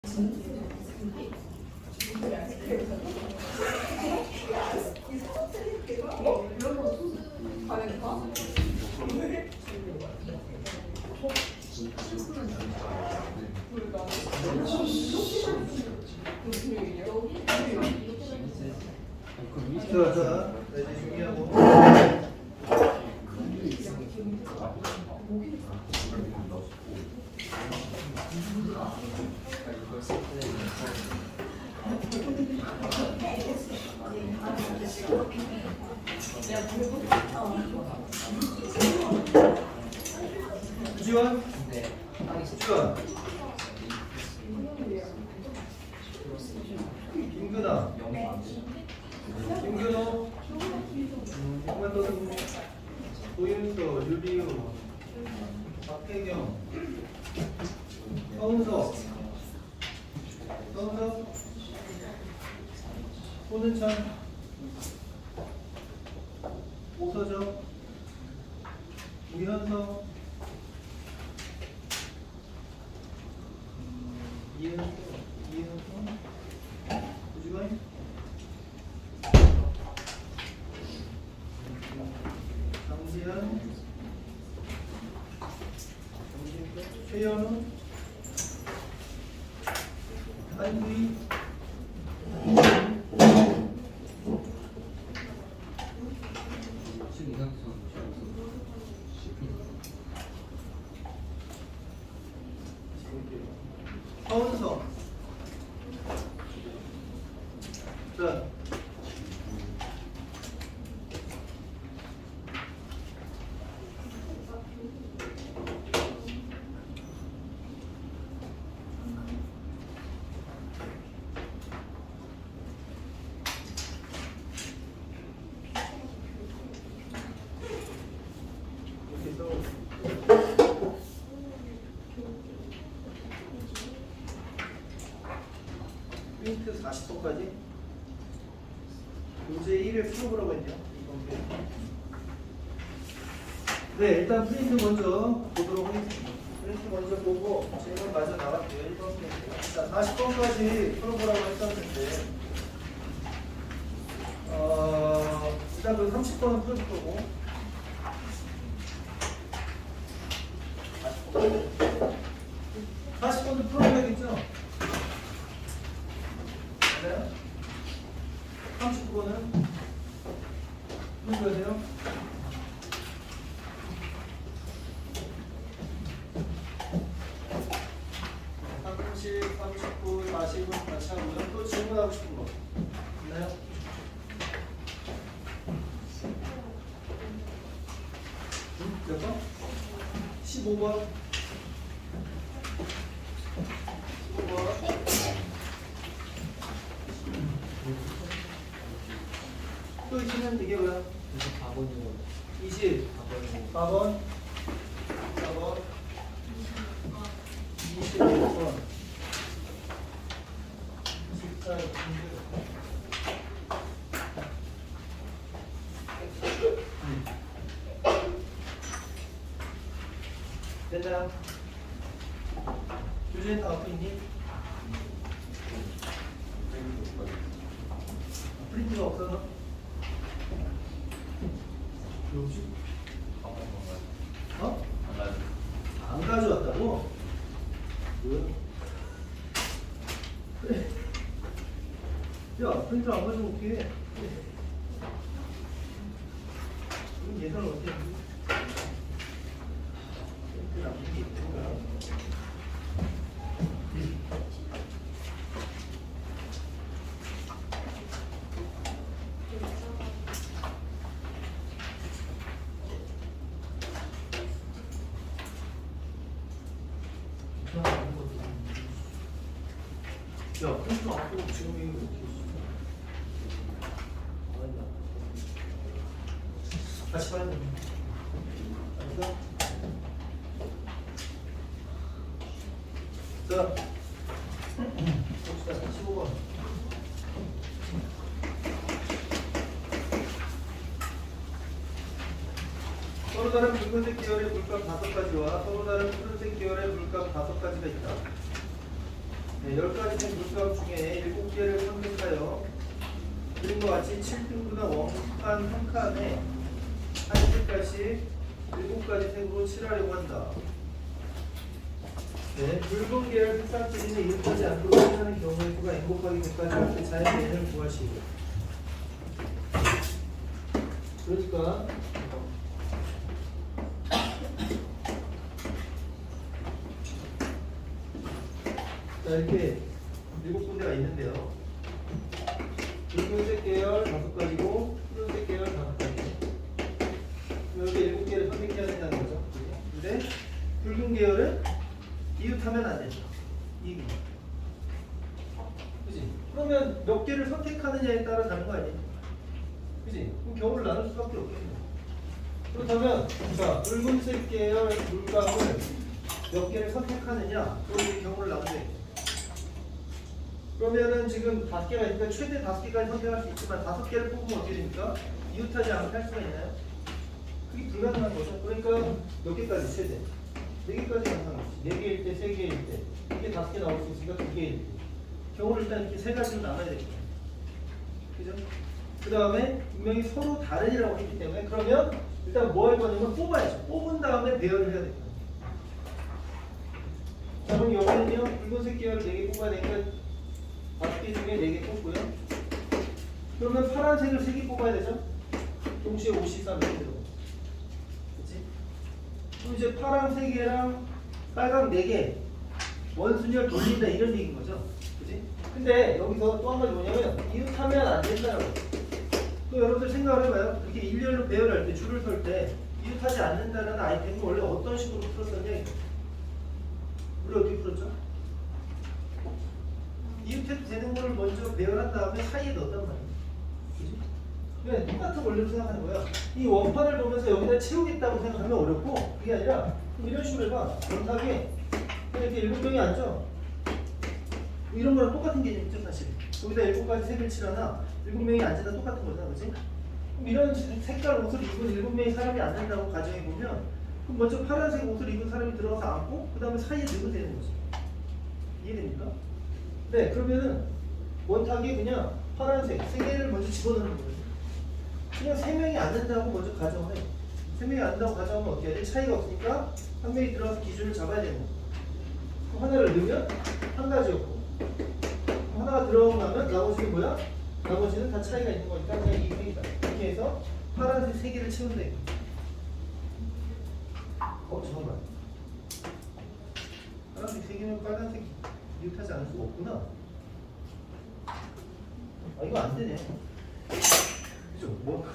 자, 이제 준비하고. 주지원? 네. 주지원. 김근아. 김근호. 김관돈. 고윤서, 유리우, 박혜경, 서은석, 손은찬, 오서정, 우현석, 이현석, 우주관, 정지현, 최현우, 한구이, 서은석. 자, 이렇게 해서 프린트 40도까지 문제 1을 풀어보라고 했죠. 네, 일단 프린트 먼저 보도록 하겠습니다. 프린트 먼저 보고 질문 마저 나갈게요. 1번 프린트. 자, 40번까지 풀어보라고 했었는데 일단 그 30번은 풀 거고 40번도 풀어야겠죠? 맞아요? 39번은 풀어야 돼요? (30, 39, 40은 같이 하고요. 또 질문하고 싶은 거 있나요? 몇 번? 15번. 15번. 또 있으면 이게 뭐야? 24번. 4번. 25번. 14. 됐나요? 교재는 다 갖고 있니? 프린트가 없어서? 어? 안 가져왔다고? 뭐야? 야, 프린트 안 가져오면 어떡해? 그럼 예산을 어떻게 하지? 프린트를 안 가져오면 야, 프린트 안 하고 지금 이거 어떻게 했어? 같이 봐야 돼. 알았어? 자, 봅시다. 15번. 서로 다른 붉은색 계열의 물감 5가지와 서로 다른 푸른색 계열의 물감 5가지가 있다. 네, 10가지 된 물값 중에 7개를 선택하여 그림과 같이 7등분한 원칸 한 칸에 한 색깔씩 7가지 색으로 칠하려고 한다. 네, 붉은 계열 색상들이는 이웃하지 않고 칠하는 경우의 수가 행복하게 100가지 할 때 자연계를 구하시고. 그러니까 자, 이렇게 7군데가 있는데요. 붉은색 계열 5가지고 푸른색 계열 5가지. 이렇게 7개를 선택해야 된다는 거죠. 근데 붉은 계열은 이웃하면 안 되죠. 이게. 그지? 그러면 몇 개를 선택하느냐에 따라 다른 거 아니에요? 그지? 그럼 경우를 나눌 수밖에 없겠네. 그렇다면, 자, 붉은색 계열 물감을 몇 개를 선택하느냐? 그럼 경우를 나누게. 그러면은 지금 5개가 있으니까 최대 5개까지 선택할 수 있지만 5개를 뽑으면 어떻게 됩니까? 이웃하지 않고 할 수가 있나요? 그게 불가능한 거죠. 그러니까 몇 개까지 최대? 4개까지 가능하겠지. 4개일 때, 3개일 때. 이게 5개 나올 수 있으니까 2개일 때. 경우를 일단 이렇게 3가지로 나눠야 되겠죠. 그죠? 그 다음에 분명히 서로 다른이라고 했기 때문에 그러면 일단 뭐 할 거냐면 뽑아야죠. 뽑은 다음에 배열을 해야 됩니다. 자, 그럼 여기는요, 붉은색 계열을 4개 뽑아야 되니까 5개 중에 4개 뽑고요. 그러면 파란색을 3개 뽑아야 되죠? 동시에 53 이렇게 들어가요. 그치? 그럼 이제 파란 3개랑 빨강 4개 원순열 돌린다 이런 얘기인 거죠. 그치? 근데 여기서 또 한 가지 뭐냐면 이웃하면 안 된다라고. 또 여러분들 생각을 해봐요. 이렇게 일렬로 배열할 때 줄을 설 때 이웃하지 않는다는 아이템은 원래 어떤 식으로 풀었었냐? 우리 어떻게 풀었죠? 이웃해도 되는 거를 먼저 배열한 다음에 사이에 넣었단 말이에요. 그지? 그냥 똑같은 원리로 생각하는 거야. 이 원판을 보면서 여기다 채우겠다고 생각하면 어렵고 그게 아니라 이런 식으로 해봐. 원탁에 이렇게 7명이 앉죠? 이런 거랑 똑같은 개념이죠 사실. 여기다 7가지 색을 칠하나 7명이 앉아도 똑같은 거잖아. 그지? 그럼 이런 색깔 옷을 입은 7명의 사람이 앉는다고 가정해보면 그럼 먼저 파란색 옷을 입은 사람이 들어가서 앉고 그 다음에 사이에 넣으면 되는 거지. 이해됩니까? 네, 그러면은 원탁에 그냥 파란색 3개를 먼저 집어넣는 거예요. 그냥 3명이 앉는다고 먼저 가정을 해요. 3명이 앉는다고 가정하면 어떻게 해야 돼? 차이가 없으니까 한 명이 들어가서 기준을 잡아야 되는 거예요. 그럼 하나를 넣으면 한 가지였고 하나가 들어가고 나면 나머지는 뭐야? 나머지는 다 차이가 있는 거니까 그냥 2분이다. 이렇게 해서 파란색 3개를 채운다. 잠깐만. 파란색 3개면 빨간색 이웃하지 않을 수가 없구나. 이거 안 되네. 그죠? 뭐?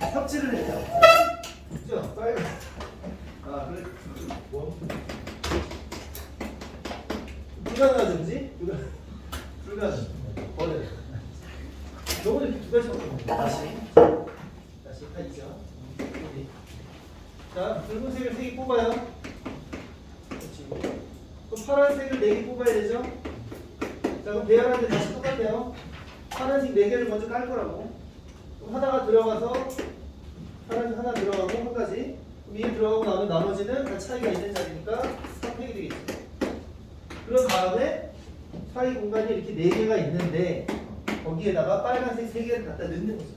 삽질을 해요. 그죠? 빨간. 그래. 뭐? 불가능하죠, 그지? 불가능. 버려. 요거는 이렇게 2가지 밖에 다시 하죠. 자, 붉은색을 3개 뽑아요. 그렇지. 그럼 파란색을 4개 뽑아야 되죠? 자, 그럼 배열하는데 다시 똑같아요. 파란색 4개를 먼저 깔 거라고. 그럼 하나가 들어가서 파란색 하나 들어가고 한 가지. 그럼 이게 들어가고 나면 나머지는 다 차이가 있는 자리니까 선택이 되겠죠. 그런 다음에 사이 공간이 이렇게 4개가 있는데 거기에다가 빨간색 3개를 갖다 넣는 거죠.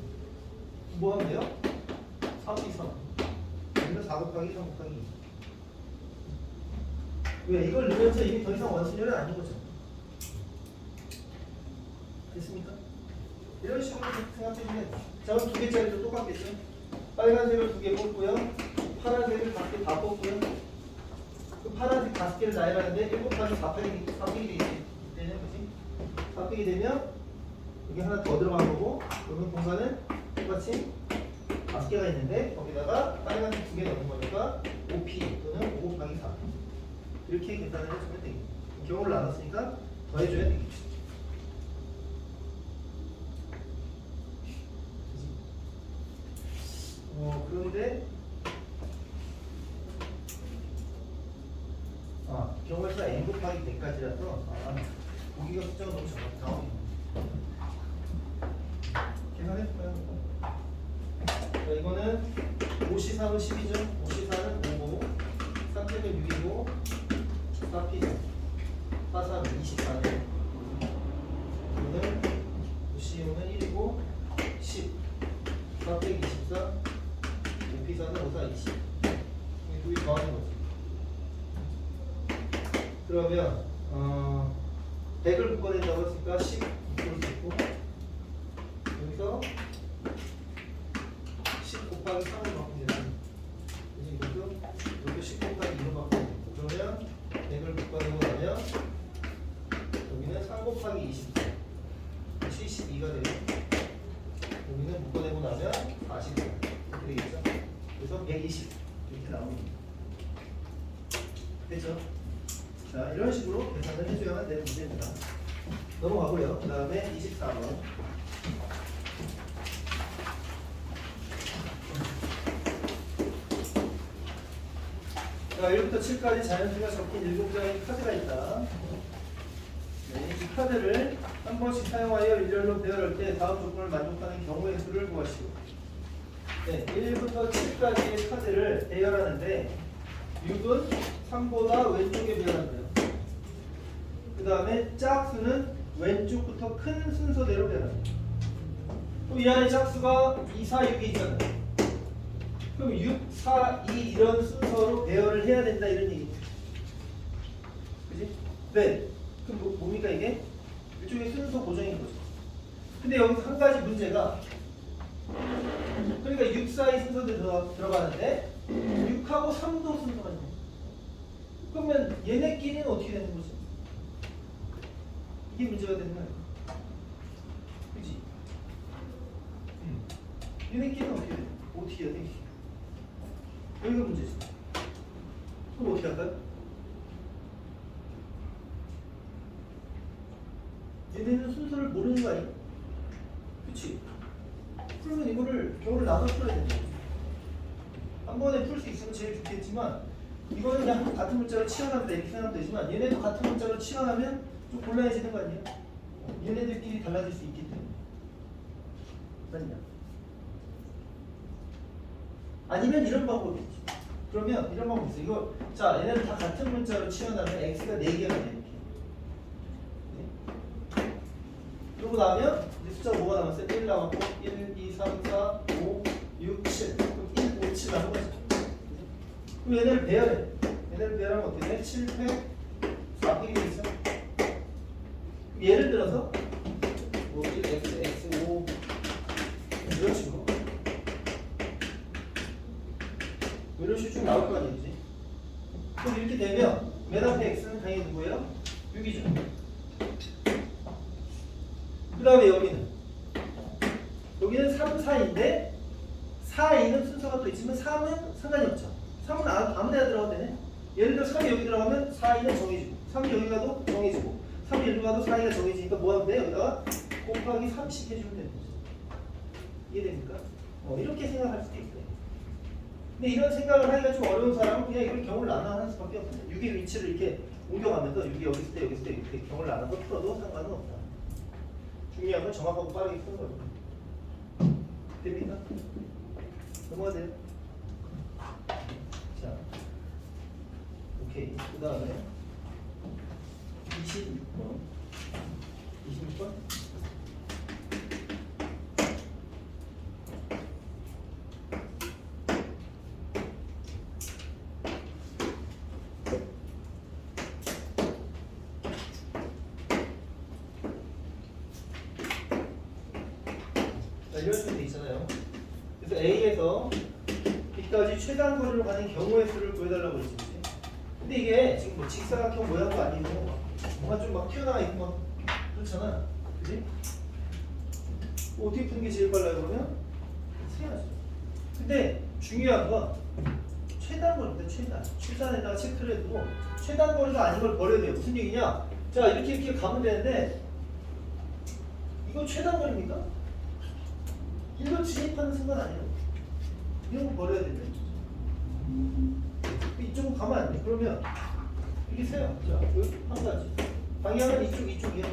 뭐 하면 돼요? 3, 2, 3. 여기서 4 곱하기 3 곱하기 2. 왜? 이걸 넣으면서 이게 더 이상 원순열은 아닌 거죠. 됐습니까? 이런 식으로 생각해주면 자, 그럼 2개짜리도 똑같겠죠? 빨간색을 2개 뽑고요. 파란색을 5개 다 뽑고요. 그 파란색 5개를 나열하는데 7 곱하기 4팩이 되는 거지. 4팩이 되면 여기 하나 더 들어간 거고 여기 공간은 똑같이 5개가 있는데 거기다가 빨간색 2개 넣는 거니까 5P 또는 5 곱하기 4 이렇게 계산을 해주면 되겠죠. 경우를 나눴으니까 더해줘야 되겠죠. 그런데 경우의 수가 n 곱하기 100까지라서 보기가 숫자가 너무 작아. 계산해볼까요? 자, 이거는 5C4는 10이죠. 5C4는 5고 3팩은 6이고 4P죠. 파산 24네. 오늘 CO는 1이고 10 4 빼기 24 P사는 5, 4, 20 이 두개 더하는 거지. 그러면 100을 묶어낸다고 했으니까 10 묶을 수 있고 여기서 10 곱하기 3을 바꾸면 되지. 이것도 10 곱하기 2로 바꾸면 되고 그러면 100을 묶어내고 나면 여기는 3 곱하기 20 72가 되고 여기는 묶어내고 나면 40 이렇게 되겠죠. 그래서 120 이렇게 나옵니다. 됐죠? 자, 이런 식으로 계산을 해줘야만 되는 문제입니다. 넘어가고요. 그 다음에 24번. 자, 1부터 7까지 자연수가 적힌 7장의 카드가 있다. 네, 이 카드를 한 번씩 사용하여 일렬로 배열할 때 다음 조건을 만족하는 경우의 수를 구하시오. 네, 1부터 7까지의 카드를 배열하는데 6은 3보다 왼쪽에 배열한대요. 그 다음에 짝수는 왼쪽부터 큰 순서대로 배열합니다. 그럼 이 안에 짝수가 2, 4, 6이 있잖아요. 그럼 6, 4, 2 이런 순서로 배열을 해야 된다 이런 얘기죠. 그지? 네. 그럼 뭡니까 이게? 이쪽에 순서 고정인 거죠. 근데 여기서 한 가지 문제가 그러니까 6, 4, 2 순서대로 들어가는데 6하고 3도 순서가 있네. 그러면 얘네끼리는 어떻게 되는 거지? 이게 문제가 되는 거야. 그지? 얘네끼리는 어떻게 돼? 어떻게 해야 돼? 여기가 문제지. 그럼 어떻게 할까요? 얘네는 순서를 모르는 거 아니야? 그치? 그러면 이거를 경우를 나눠 풀어야 되는 거지. 한 번에 풀 수 있으면 제일 좋겠지만 이거는 그냥 같은 문자로 치환하면 이렇게 생각하면 되지만 얘네도 같은 문자로 치환하면 좀 곤란해지는 거 아니에요? 얘네들끼리 달라질 수 있기 때문에. 맞냐? 아니면 이런 방법이 있지. 그러면 이런 방법이 있어. 이거 자 얘네들 다 같은 문자로 치환하면 x가 4개가 돼 이렇게. 네? 그러고 나면 이제 숫자가 뭐가 남았어요? 1 남았고 1, 2, 3, 4, 5, 6, 7 그럼 1, 5, 7 남은 거죠. 그럼 얘네를 배열해. 얘네를 배열하면 어떻게 돼? 7, 8, 4 팩이 되겠죠? 예를 들어서 뭐 1, x, x, 5 이런 식으로 이런 식으로 쭉 나올 거 아니지? 그럼 이렇게 되면 맨 앞에 x는 당연히 누구예요? 6이죠. 그 다음에 여기는 3, 4인데 4, 2는 순서가 또 있지만 3은 상관이 없죠. 3은 아무 데나 들어가도 되네. 예를 들어 3이 여기 들어가면 4, 2는 정해지고 3이 여기 가도 정해지고 3이 여기 가도 4, 2가 정해지니까 뭐 하면 돼? 여기다가 곱하기 30 해주면 되는 거죠. 이해됩니까? 이렇게 생각할 수도 있어요. 근데 이런 생각을 하기가 좀 어려운 사람은 그냥 이걸 경우를 나눠 하는 수밖에 없어요. 6의 위치를 이렇게 옮겨가면서 6이 여기 있을 때 여기 있을 때 이렇게 경우를 나눠서 풀어도 상관은 없다. 중요한 건 정확하고 빠르게 푸는 거죠. 됩니까? 넘어가야 돼요. 자, 오케이. 그 다음에 26번. 26번? 이런 식으로 돼 있잖아요. 그래서 A에서 B까지 최단 거리로 가는 경우의 수를 구해달라고 했지. 근데 이게 지금 뭐 직사각형 모양도 아니고 뭔가 좀 막 튀어나와 있고 막 그렇잖아. 그지? 뭐 어떻게 푸는 게 제일 빨라요 그러면? 세야죠. 근데 중요한 건 최단 거리인데 최단에다가 체크를 해두고 최단 거리가 아닌 걸 버려야 돼요. 무슨 얘기냐? 자 이렇게 가면 되는데 이거 최단 거리입니까? 이거 진입하는 순간 아니에요. 이런 거 버려야 된다. 이쪽으로 가면 안 돼. 그러면 이게 세요. 자, 한 가지. 방향은 이쪽이에요.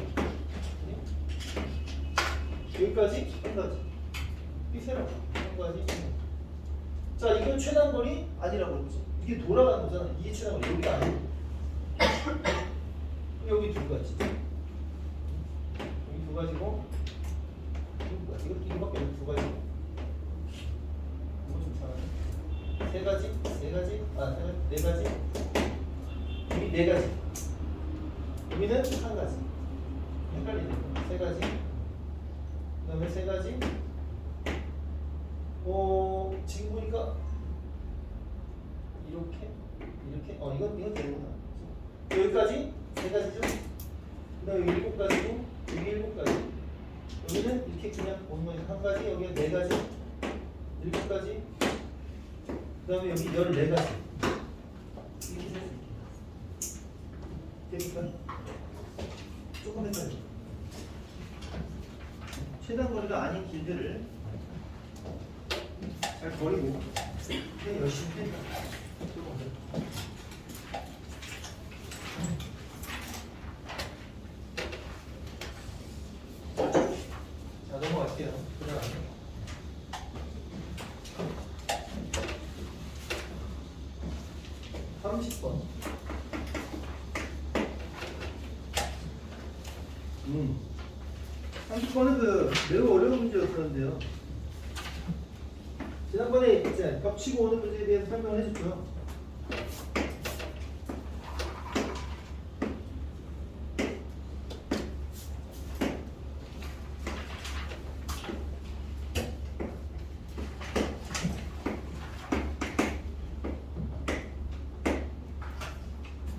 여기까지 한 가지. 이 세요. 한 가지. 자, 이건 최단거리 아니라고 그러지. 이게 돌아가는 거잖아. 이게 최단거리. 여기가 아니고. 여기 두 가지. 여기 두 가지고 이거밖에 없는 두 가지. 이거 좀 이상하네. 세 가지, 네 가지. 여기 네 가지. 여기는 한 가지. 헷갈리네. 세 가지. 그다음에 세 가지. 지금 보니까 이렇게. 이건 되는구나. 여기까지 세 가지죠. 그다음에 여기 일곱 가지고 여기 일곱 가지. 여기는 이렇게 그냥 보면 한 가지, 여기 네 가지, 일곱 가지. 그다음에 여기 14가지. 이렇게 될 수 있게. 되니까 조금 헷갈려. 최단 거리가 아닌 길들을 잘 버리고 그냥 열심히 뺀다. 자, 넘어갈게요. 그냥 30번. 30번은 매우 어려운 문제였었는데요. 지난번에 이제 겹치고 오는 문제에 대해서 설명을 해줬죠.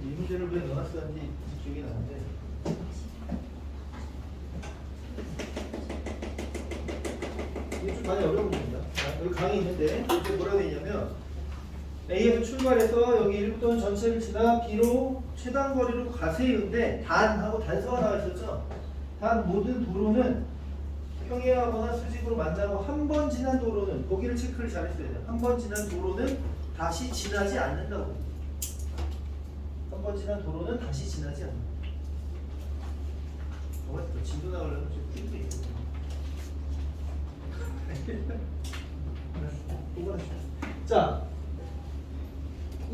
이 문제를 왜 넣었었는지 기억이 나는데 이게 좀 많이 어려운 문제입니다. 여기 강의 있는데 이게 뭐라고 되어 있냐면 A에서 출발해서 여기 1부터는 전체를 지나 B로 최단 거리로 가세요인데 단 하고 단서가 나와 있었죠. 단 모든 도로는 평행하거나 수직으로 만나고 한 번 지난 도로는 거기를 체크를 잘 했어야 돼요. 한 번 지난 도로는 다시 지나지 않는다고. 한 번 지난 도로는 다시 지나지 않는다. 또 진도 나가려면 좀 퀴즈도 있고. 자,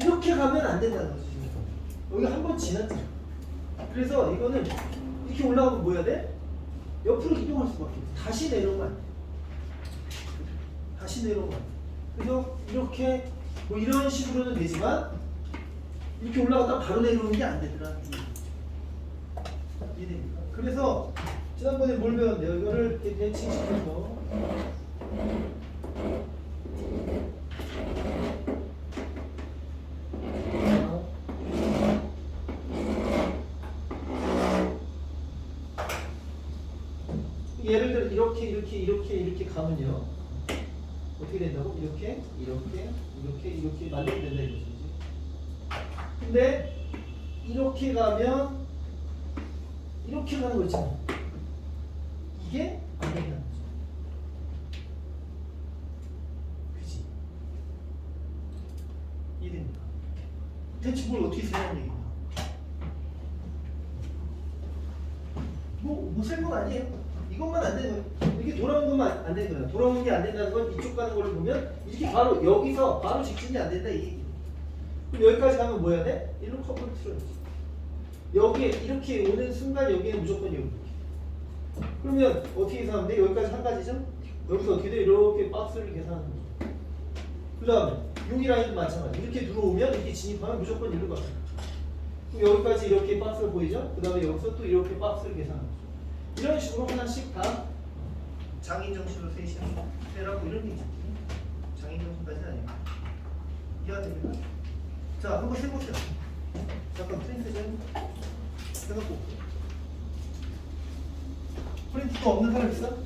이렇게 가면 안 된다는 거지. 여기 한 번 지났죠. 그래서 이거는 이렇게 올라가면 뭐 해야 돼? 옆으로 이동할 수밖에 없어. 다시 내려오면 안 돼. 다시 내려오면 안 돼. 그래서 이렇게 뭐 이런 식으로는 되지만 이렇게 올라갔다 바로 내려오는 게 안 되더라. 이해됩니까? 그래서 지난번에 뭘 배웠는데요? 이거를 이렇게 대칭시켜서 예를 들어 이렇게 가면요 어떻게 된다고? 이렇게 만들면 된다 이거지. 근데 이렇게 가면 이렇게 가는 거 있잖아. 이게 안 된다는 거죠. 그치? 이해됩니까? 대체 뭘 어떻게 쓰냐는 얘기야. 못쓸 건 아니에요. 이것만 안 되는 거예요. 이렇게 돌아오는 것만 안 되는 거예요. 돌아오는 게 안 된다는 건 이쪽 가는 거를 보면 이렇게 바로 여기서 바로 직진이 안 된다 이 얘기. 그럼 여기까지 가면 뭐 해야 돼? 일로 커브를 틀어야지. 여기에 이렇게 오는 순간 여기에 무조건 여기. 그러면 어떻게 계산하면 돼? 여기까지 한 가지죠? 여기서 어떻게 돼? 이렇게 박스를 계산하는 거죠. 그 다음에 여기 라인도 마찬가지. 이렇게 들어오면 이렇게 진입하면 무조건 일로 가요. 그럼 여기까지 이렇게 박스가 보이죠? 그 다음에 여기서 또 이렇게 박스를 계산하는 거죠. 이런 식으로 하나씩 다 장인정신으로 세라고 이런 게 있죠. 장인정신까지는 아니고. 이해가 됩니까? 자, 한번 해보세요. 잠깐 프린트 좀 해갖고 올게요. 프린트도 없는 사람 있어?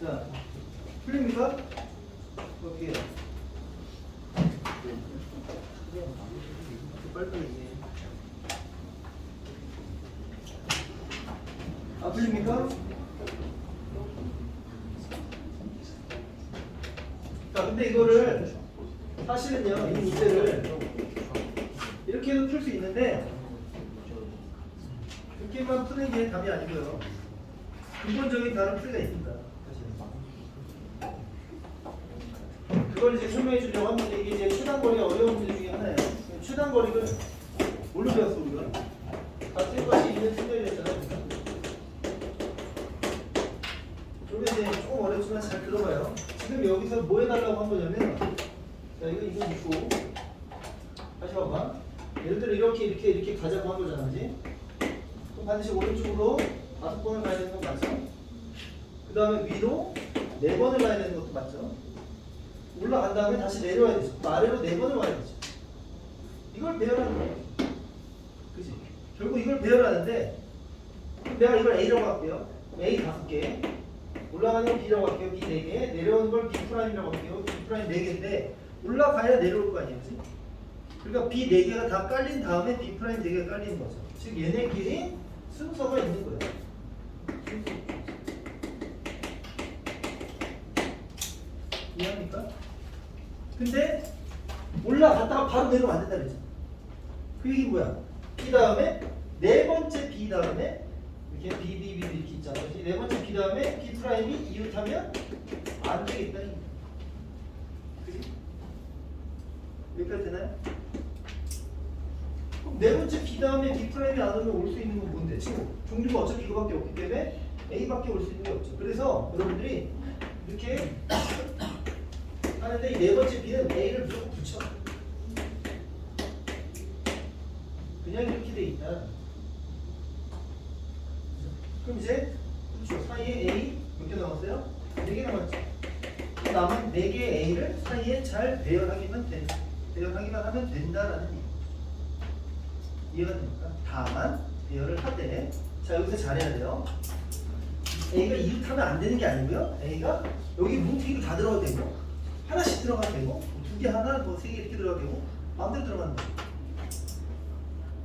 자, 풀립니까? 어떻게 해요? 빨리빨리 얘기해. 안 풀립니까? 자, 근데 이거를 사실은요, 이 문제를 이렇게도 풀 수 있는데 이렇게만 푸는 게 답이 아니고요. 근본적인 다른 풀이가 있습니다. 사실. 그걸 이제 설명해 주려고 하는데 이게 이제 최단거리가 어려운 문제 중에 하나예요. 최단거리를 뭘로 배웠어 우리가? 같은 것이 있는 순간이었잖아요. 이게 이제 조금 어렵지만 잘 들어봐요. 지금 여기서 뭐 해달라고 한 거냐면, 자 이거 있고 다시 봐봐. 예를 들어 이렇게 가자고 한 거잖아, 그지? 그럼 반드시 오른쪽으로 5번을 가야 되는 건 맞죠? 그 다음에 위로 4번을 가야 되는 것도 맞죠? 올라간 다음에 다시 내려와야 되죠. 아래로 4번을 와야 되죠. 이걸 배열하는 거예요. 그지? 결국 이걸 배열하는데, 내가 이걸 A라고 할게요. A 5개. 올라가는 건 B라고 할게요. B 4개. 내려오는 걸 B'이라고 할게요. B' 4개인데, 올라가야 내려올 거 아니에요. 그지? 그러니까 B 4개가 다 깔린 다음에 B' 4개가 깔리는 거죠. 즉, 얘네끼리 순서가 있는 거예요. 이해합니까? 근데 올라갔다가 바로 내려오면 안 된다 그랬죠. 그 얘기 뭐야? B 다음에 네 번째 B 다음에 이렇게 B 이렇게 있잖아. 네 번째 B 다음에 B 프라임이 이웃하면 안 되겠다. 그지? 여기까지 되나요? 그럼 네 번째 B 다음에 B 프라임이 안 오면 올 수 있는 건 뭔데? 지금 종류가 어차피 이거밖에 없기 때문에 A밖에 올 수 있는 게 없죠. 그래서 여러분들이 이렇게 하는데 이 네 번째 B는 A를 무조건 붙여. 그냥 이렇게 돼 있다. 그럼 이제 그렇죠. 사이에 A 몇 개 남았어요? 4개 남았죠. 남은 4개의 A를 사이에 잘 배열하기만 하면 된다라는 얘기. 이해가 됩니까? 다만 배열을 하되, 자 여기서 잘해야 돼요. A가 이웃하면 안 되는 게 아니고요. A가 여기 뭉티기로 다 들어가도 되고, 하나씩 들어가도 되고, 2개 하나, 뭐 3개 이렇게 들어가도 되고, 마음대로 들어가는 거예요.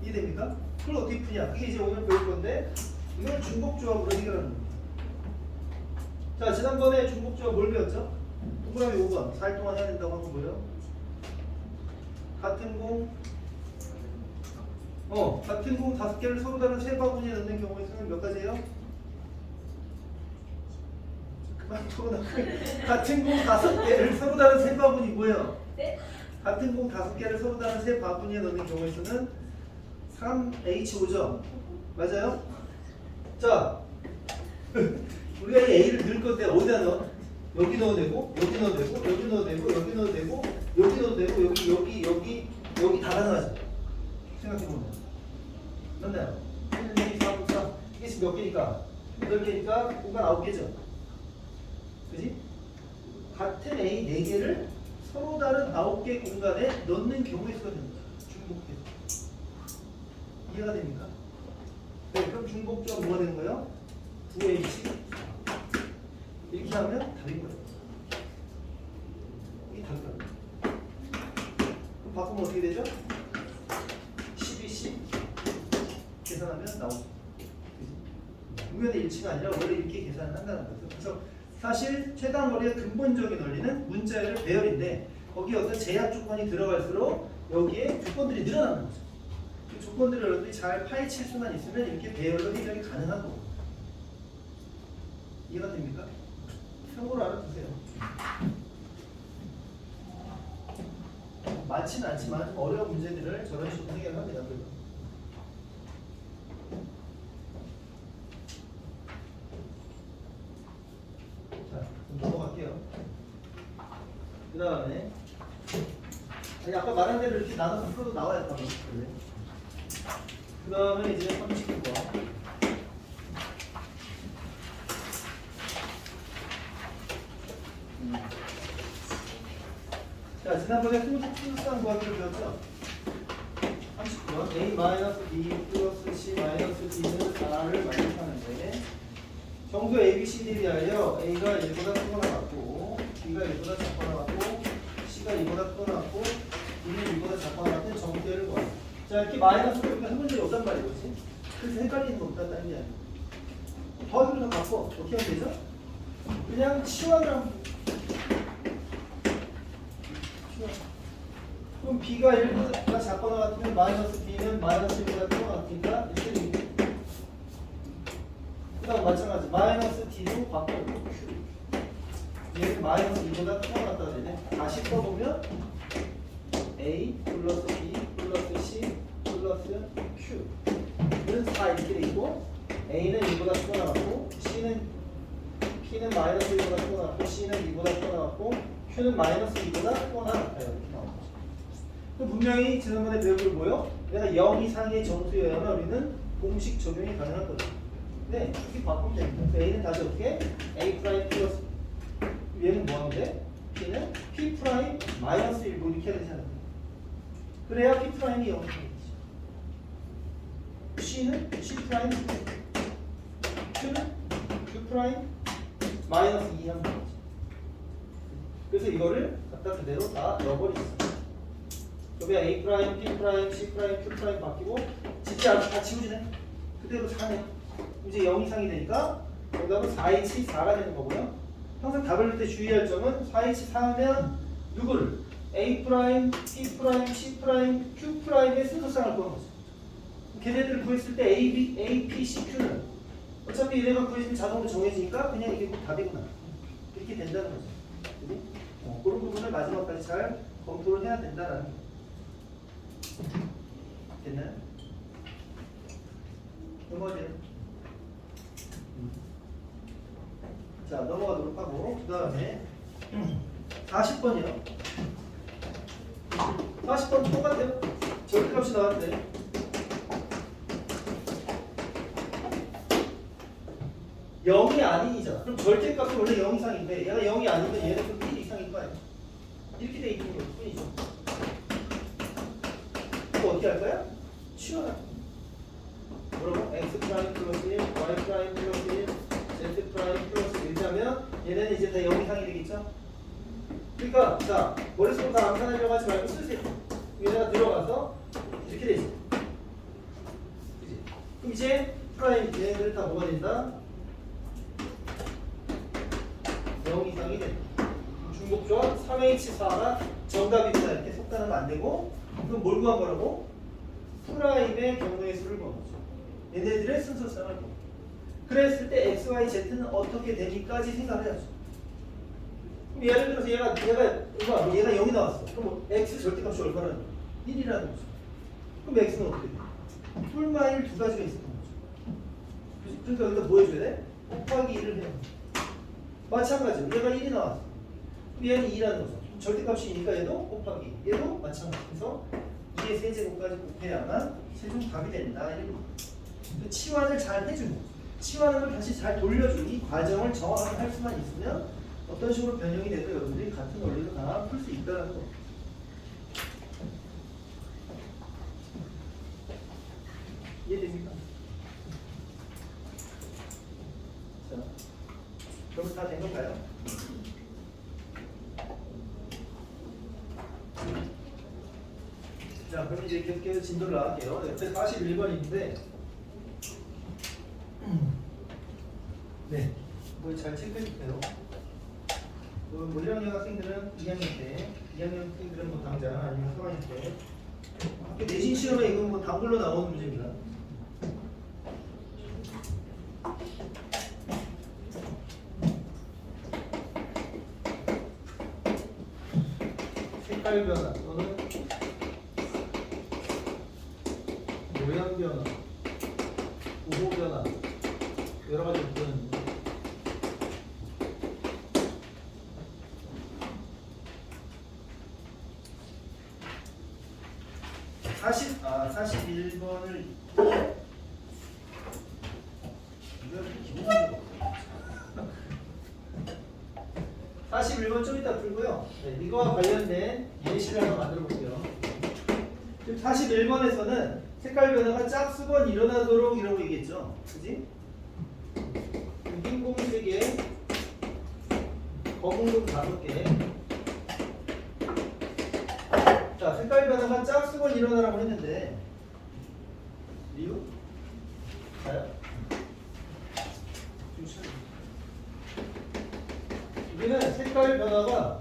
이해됩니까? 그걸 어떻게 푸냐? 그게 이제 오늘 배울 건데, 이건 중복조합으로 해결하는 겁니다. 자, 지난번에 중복조합 뭘 배웠죠? 동그라미 5번, 4일 동안 해야 된다고 한 거 뭐예요? 같은 공, 같은 공 5개를 서로 다른 세 바구니에 넣는 경우에 쓰는 몇 가지예요? 그만 토론하고. 같은 공 5개를 서로 다른 세 바구니 뭐예요? 네? 같은 공 5개를 서로 다른 세 바구니에 넣는 경우에 쓰는 3H5죠? 맞아요? 자, 우리가 이 A를 넣을 건데 어디다 넣어? 여기 넣어도 되고, 여기 넣어도 되고, 여기 넣어도 되고, 여기 넣어도 되고, 여기 넣어도 되고, 여기 다 가능하죠? 생각해보면. 맞나요? 1, 2, 3, 4. 이게 지금 몇 개니까? 8개니까 공간 9개죠? 그지? 같은 A 4개를 서로 다른 9개 공간에 넣는 경우에 수가 됩니다. 중복해서. 이해가 됩니까? 네, 그럼 중복조합 뭐가 되는 거예요? 9H 이렇게 하면 답인 거예요. 이게 답이라고. 그럼 바꾸면 어떻게 되죠? 12C 계산하면 나오죠. 우연의 일치가 아니라 원래 이렇게 계산을 한다는 거죠. 그래서 사실 최단거리의 근본적인 원리는 문자열의 배열인데, 거기에 어떤 제약 조건이 들어갈수록 여기에 조건들이 늘어나는 거죠. 그 조건들을 여러분들이 잘 파헤칠 수만 있으면 이렇게 배열로 해결이 가능한 거고. 이해가 됩니까? 참고로 알아두세요. 많지는 않지만 좀 어려운 문제들을 저런 식으로 해결합니다. 자, 넘어갈게요. 그 다음에 아까 말한 대로 이렇게 나눠서 풀어도 나와야 답은. 그 다음에 이제 39번. 자, 지난번에 소수상 구하기를 배웠죠? 39번. A-B 플러스 C 마이너스 B는 R을 만족하는데, 정수 ABCD를 위하여 A가 1보다 크거나 같고 B가 1보다 작거나 같고 C가 2보다 크거나 같고 D는 2보다 작거나 같은 정수들을 구하라. 자, 이렇게 마이너스로 이렇게 해본 적이 없단 말이지. 그래서 헷갈리는 거 없다는 게 아니야. 더하기로 다 바꿔. 어떻게 하면 되죠? 그냥 치환을 하면 그럼 B가 1보다 작거나 같으면 마이너스 B는 마이너스 1보다 크거나 같으니까 이렇게 되겠네. 그 다음 마찬가지 마이너스 D로 바꿔고 얘는 마이너스 2보다 크거나 같다 되네. 다시 써보면 A 플러스 B 플러스 C 플러스 Q는 4 이렇게 돼 있고 A는 2보다 크거나 같고 P는 마이너스 2보다 크거나 같고 C는 2보다 크거나 같고 Q는 마이너스 2보다 크거나 같아요. 이렇게 나오는 거죠. 분명히 지난번에 배운 걸 뭐요? 내가 0 이상의 정수여야만 우리는 공식 적용이 가능할 거죠. 네, 이렇게 바꾸면 됩니다. A는 다시 어떻게? A 프라임 플러스 얘는 뭐 하면 돼? P는 P 프라임 마이너스 1 뭐 이렇게 해야 되잖아요. 그래야 P 프라임이 0이 되겠지. C는 C 프라임 Q는 Q 프라임 마이너스 2 하면 되겠지. 그래서 이거를 갖다 그대로 다 넣어버리겠습니다. 여기 A 프라임, P 프라임, C 프라임, Q 프라임 바뀌고 진짜 다 지워지네. 그대로 4네요. 이제 0 이상이 되니까 정답은 4H 4가 되는 거고요. 항상 답을 낼 때 주의할 점은 4H 4하면 누구를? A 프라임, P 프라임, C 프라임, Q 프라임의 순서상을 구하는 거죠. 걔네들을 구했을 때 A, P, C, Q는 어차피 얘네가 구해지면 자동으로 정해지니까 그냥 이게 꼭 답이구나. 이렇게 된다는 거죠. 그런 부분을 마지막까지 잘 검토를 해야 된다라는 거죠. 됐나요? 넘어가세요. 자, 넘어가도록 하고 그 다음에 40번이요. 40번 똑같아요. 절대값이 나왔는데 0이 아닌이잖아. 그럼 절대값은 원래 0 이상인데 얘가 0이 아니면 얘는 좀 1 이상인 거 아니야? 이렇게 돼 있는 것 뿐이죠. 어떻게 할 거야? 치워라. 뭐라고? x 프라임 플러스 1, y 프라임 플러스 1, z 프라임 플러스 1 하면 얘네는 이제 다 0 이상이 되겠죠? 그러니까 자 머릿속으로 다 암산하려고 하지 말고 쓰세요. 여기다가 들어가서 이렇게 되지. 그치? 그럼 이제 프라임 얘네들 다 뭐가 된다? 0 이상이 된다. 중복조합 3H4가 정답입니다. 이렇게 속단하면 안 되고 그럼 뭘 구한 거라고? 프라임의 경우의 수를 구한 거죠. 얘네들의 순서상을 구한 거죠. 그랬을 때 x, y, z는 어떻게 되기까지 생각을 해야죠. 그럼 예를 들어서 얘가 0이 나왔어. 그럼 뭐 x 절대값이 얼마라는 거야? 1이라는 거죠. 그럼 x는 어떻게 돼? 뿔마일 두 가지가 있었던 거죠. 그러니까 여기다 뭐 해줘야 돼? 곱하기 1을 해야 돼. 마찬가지로 얘가 1이 나왔어. 그럼 얘는 2라는 거죠. 절대값이니까 얘도 곱하기 얘도 마찬가지로 2의 세제곱까지 곱해야만 최종 답이 된다. 이런 치환을 잘 해주는 거죠. 치환을 다시 잘 돌려주는 이 과정을 정확하게 할 수만 있으면 어떤 식으로 변형이 돼도 여러분들이 같은 원리로 다 풀 수 있다는 거. 이해됩니까? 자, 그럼 다 된 건가요? 자, 그럼 이제 계속해서 진도를 나갈게요. 옆에 41번인데, 네, 뭐 잘 체크해주세요. 뭐 1학년 학생들은 2학년 때, 2학년 학생들은 뭐 당장 아니면 3학년 때, 학교 내신 시험에 이건 뭐 단글로 나오는 문제입니다. 색깔 변화 또는 모양 변화, 구호 변화 여러 가지 부분은 41번을 이거 기본적으로 41번 좀 이따 풀고요. 네, 이거와 관련된 예시를 한번 만들어 볼게요. 41번에서는 색깔 변화가 짝수번 일어나도록 이라고 얘기했죠. 그지? 흰 흰공 3개, 검은 공 5개. 자, 색깔 변화가 짝수건 일어나라고 했는데 이유? 자요? 여기는 색깔 변화가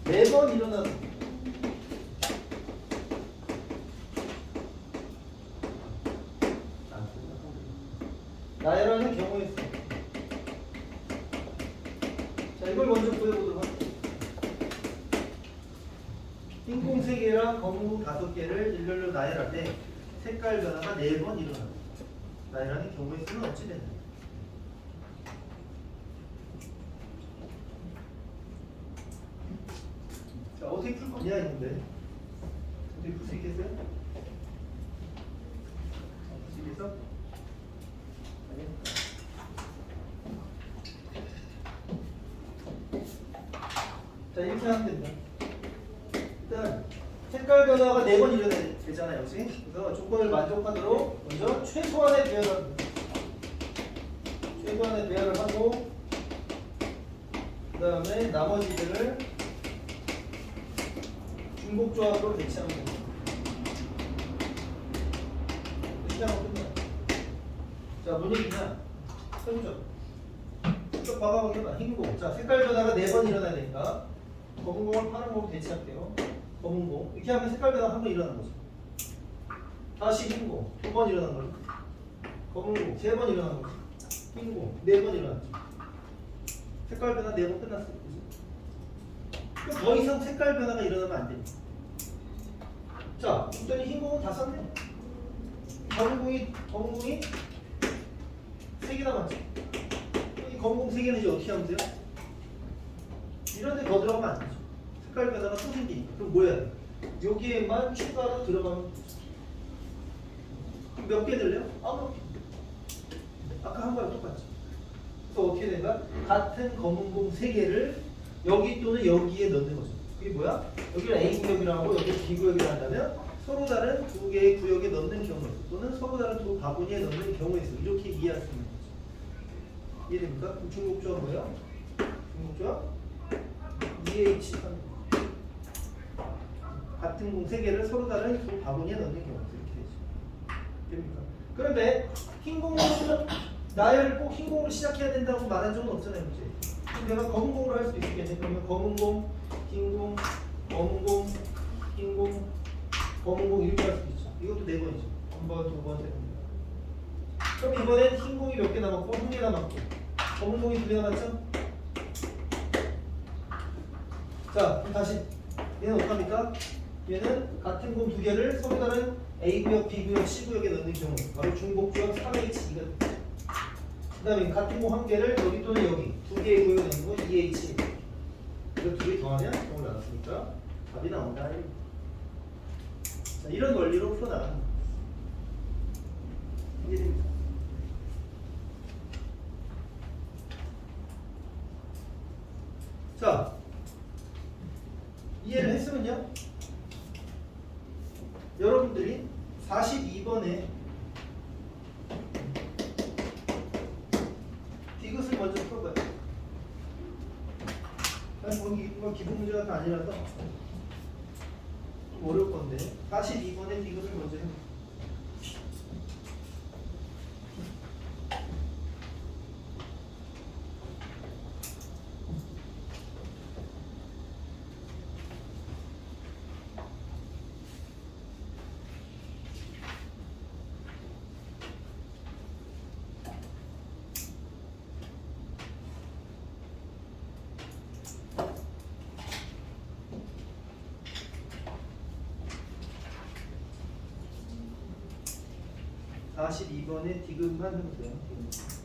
4번 일어나는 나열하는 경우에 있어. 자, 이걸 먼저 구해보도록 할게요. 흰공 3개랑 검은공 5개를 일렬로 나열할 때 색깔 변화가 4번 일어납니다. 나열하는 경우의 수는 어찌 되나요? 자, 어떻게 풀 거냐 했는데 어떻게 풀 수 있겠어요? 풀 수 있겠어? 아니요. 자, 이렇게 하면 됩니다. 일단 색깔 변화가 4번 일어나야 되잖아요, 그렇지? 그래서 조건을 만족하도록 먼저 최소한의 배열을 하고 그 다음에 나머지들을 중복조합으로 배치하면 됩니다. 시작하면 끝나요. 자, 뭔 얘기냐? 해보죠. 쭉 봐봐 해봐. 흰공. 자, 색깔 변화가 4번 일어나야 되니까 검은 공을 파란 공으로 대체할게요. 검은 공. 이렇게 하면 색깔 변화가 한 번 일어난 거죠. 다시 흰공. 2번 일어난 거죠. 검은 공. 3번 일어난 거죠. 흰공. 4번 일어났죠. 색깔 변화 4번 끝났어요. 그죠? 더 이상 색깔 변화가 일어나면 안 됩니다. 자, 그랬더니 흰공은 다 썼네. 검은 공이 3개 남았죠. 이 검은 공 3개는 이제 어떻게 하면 돼요? 이런 데 더 들어가면 안 되죠. 색깔 변화가 또 생기니까. 그럼 뭐야? 여기에만 추가로 들어가면 몇 개 들려요? 아무 개. 아까 한 거랑 똑같죠. 그래서 어떻게 된가? 같은 검은 공 3개를 여기 또는 여기에 넣는 거죠. 그게 뭐야? 여기를 A 구역이라고 하고 여기를 B 구역이라고 한다면 서로 다른 2개의 구역에 넣는 경우에 또는 서로 다른 2 바구니에 넣는 경우에 있어. 이렇게 이해할 수 있는 거죠. 이해됩니까? 그럼 중복조합 뭐예요? 중복조합? EH 같은 공 3개를 서로 다른 2 바구니에 넣는 경우 이렇게 되죠. 됩니까? 그런데 흰공으로 나열을 꼭 흰공으로 시작해야 된다고 말한 적은 없잖아요. 그치? 그럼 내가 검은 공으로 할 수도 있겠네. 그러면 검은 공, 흰공, 검은 공, 흰공, 검은 공 이렇게 할 수도 있죠. 이것도 4번이죠. 1번, 2번, 3번. 그럼 이번엔 흰공이 몇 개 남았고 1개 남았고 검은 공이 2개 남았죠? 자, 그럼 다시 얘는 어떡합니까? 얘는 같은 공 2개를 서로 다른 A구역, B구역, C구역에 넣는 경우 바로 중복조합 3H가 그 다음에 같은 공 1개를 여기 또는 여기 2개의 구역에 넣는 거 2H 이거 2개 더하면 경우를 나눴으니까 답이 나온다. 자, 이런 원리로 풀어나가는 거예요. 이해됩니까? 자, 이해를 했으면요 여러분들이 42번에 디귿을 먼저 풀어봐요. 이건 기본 문제가 다 아니라서 좀 어려울 건데 42번에 디귿을 먼저 해볼게요. 자, 42번에 디귿만 해보세요. 디귿.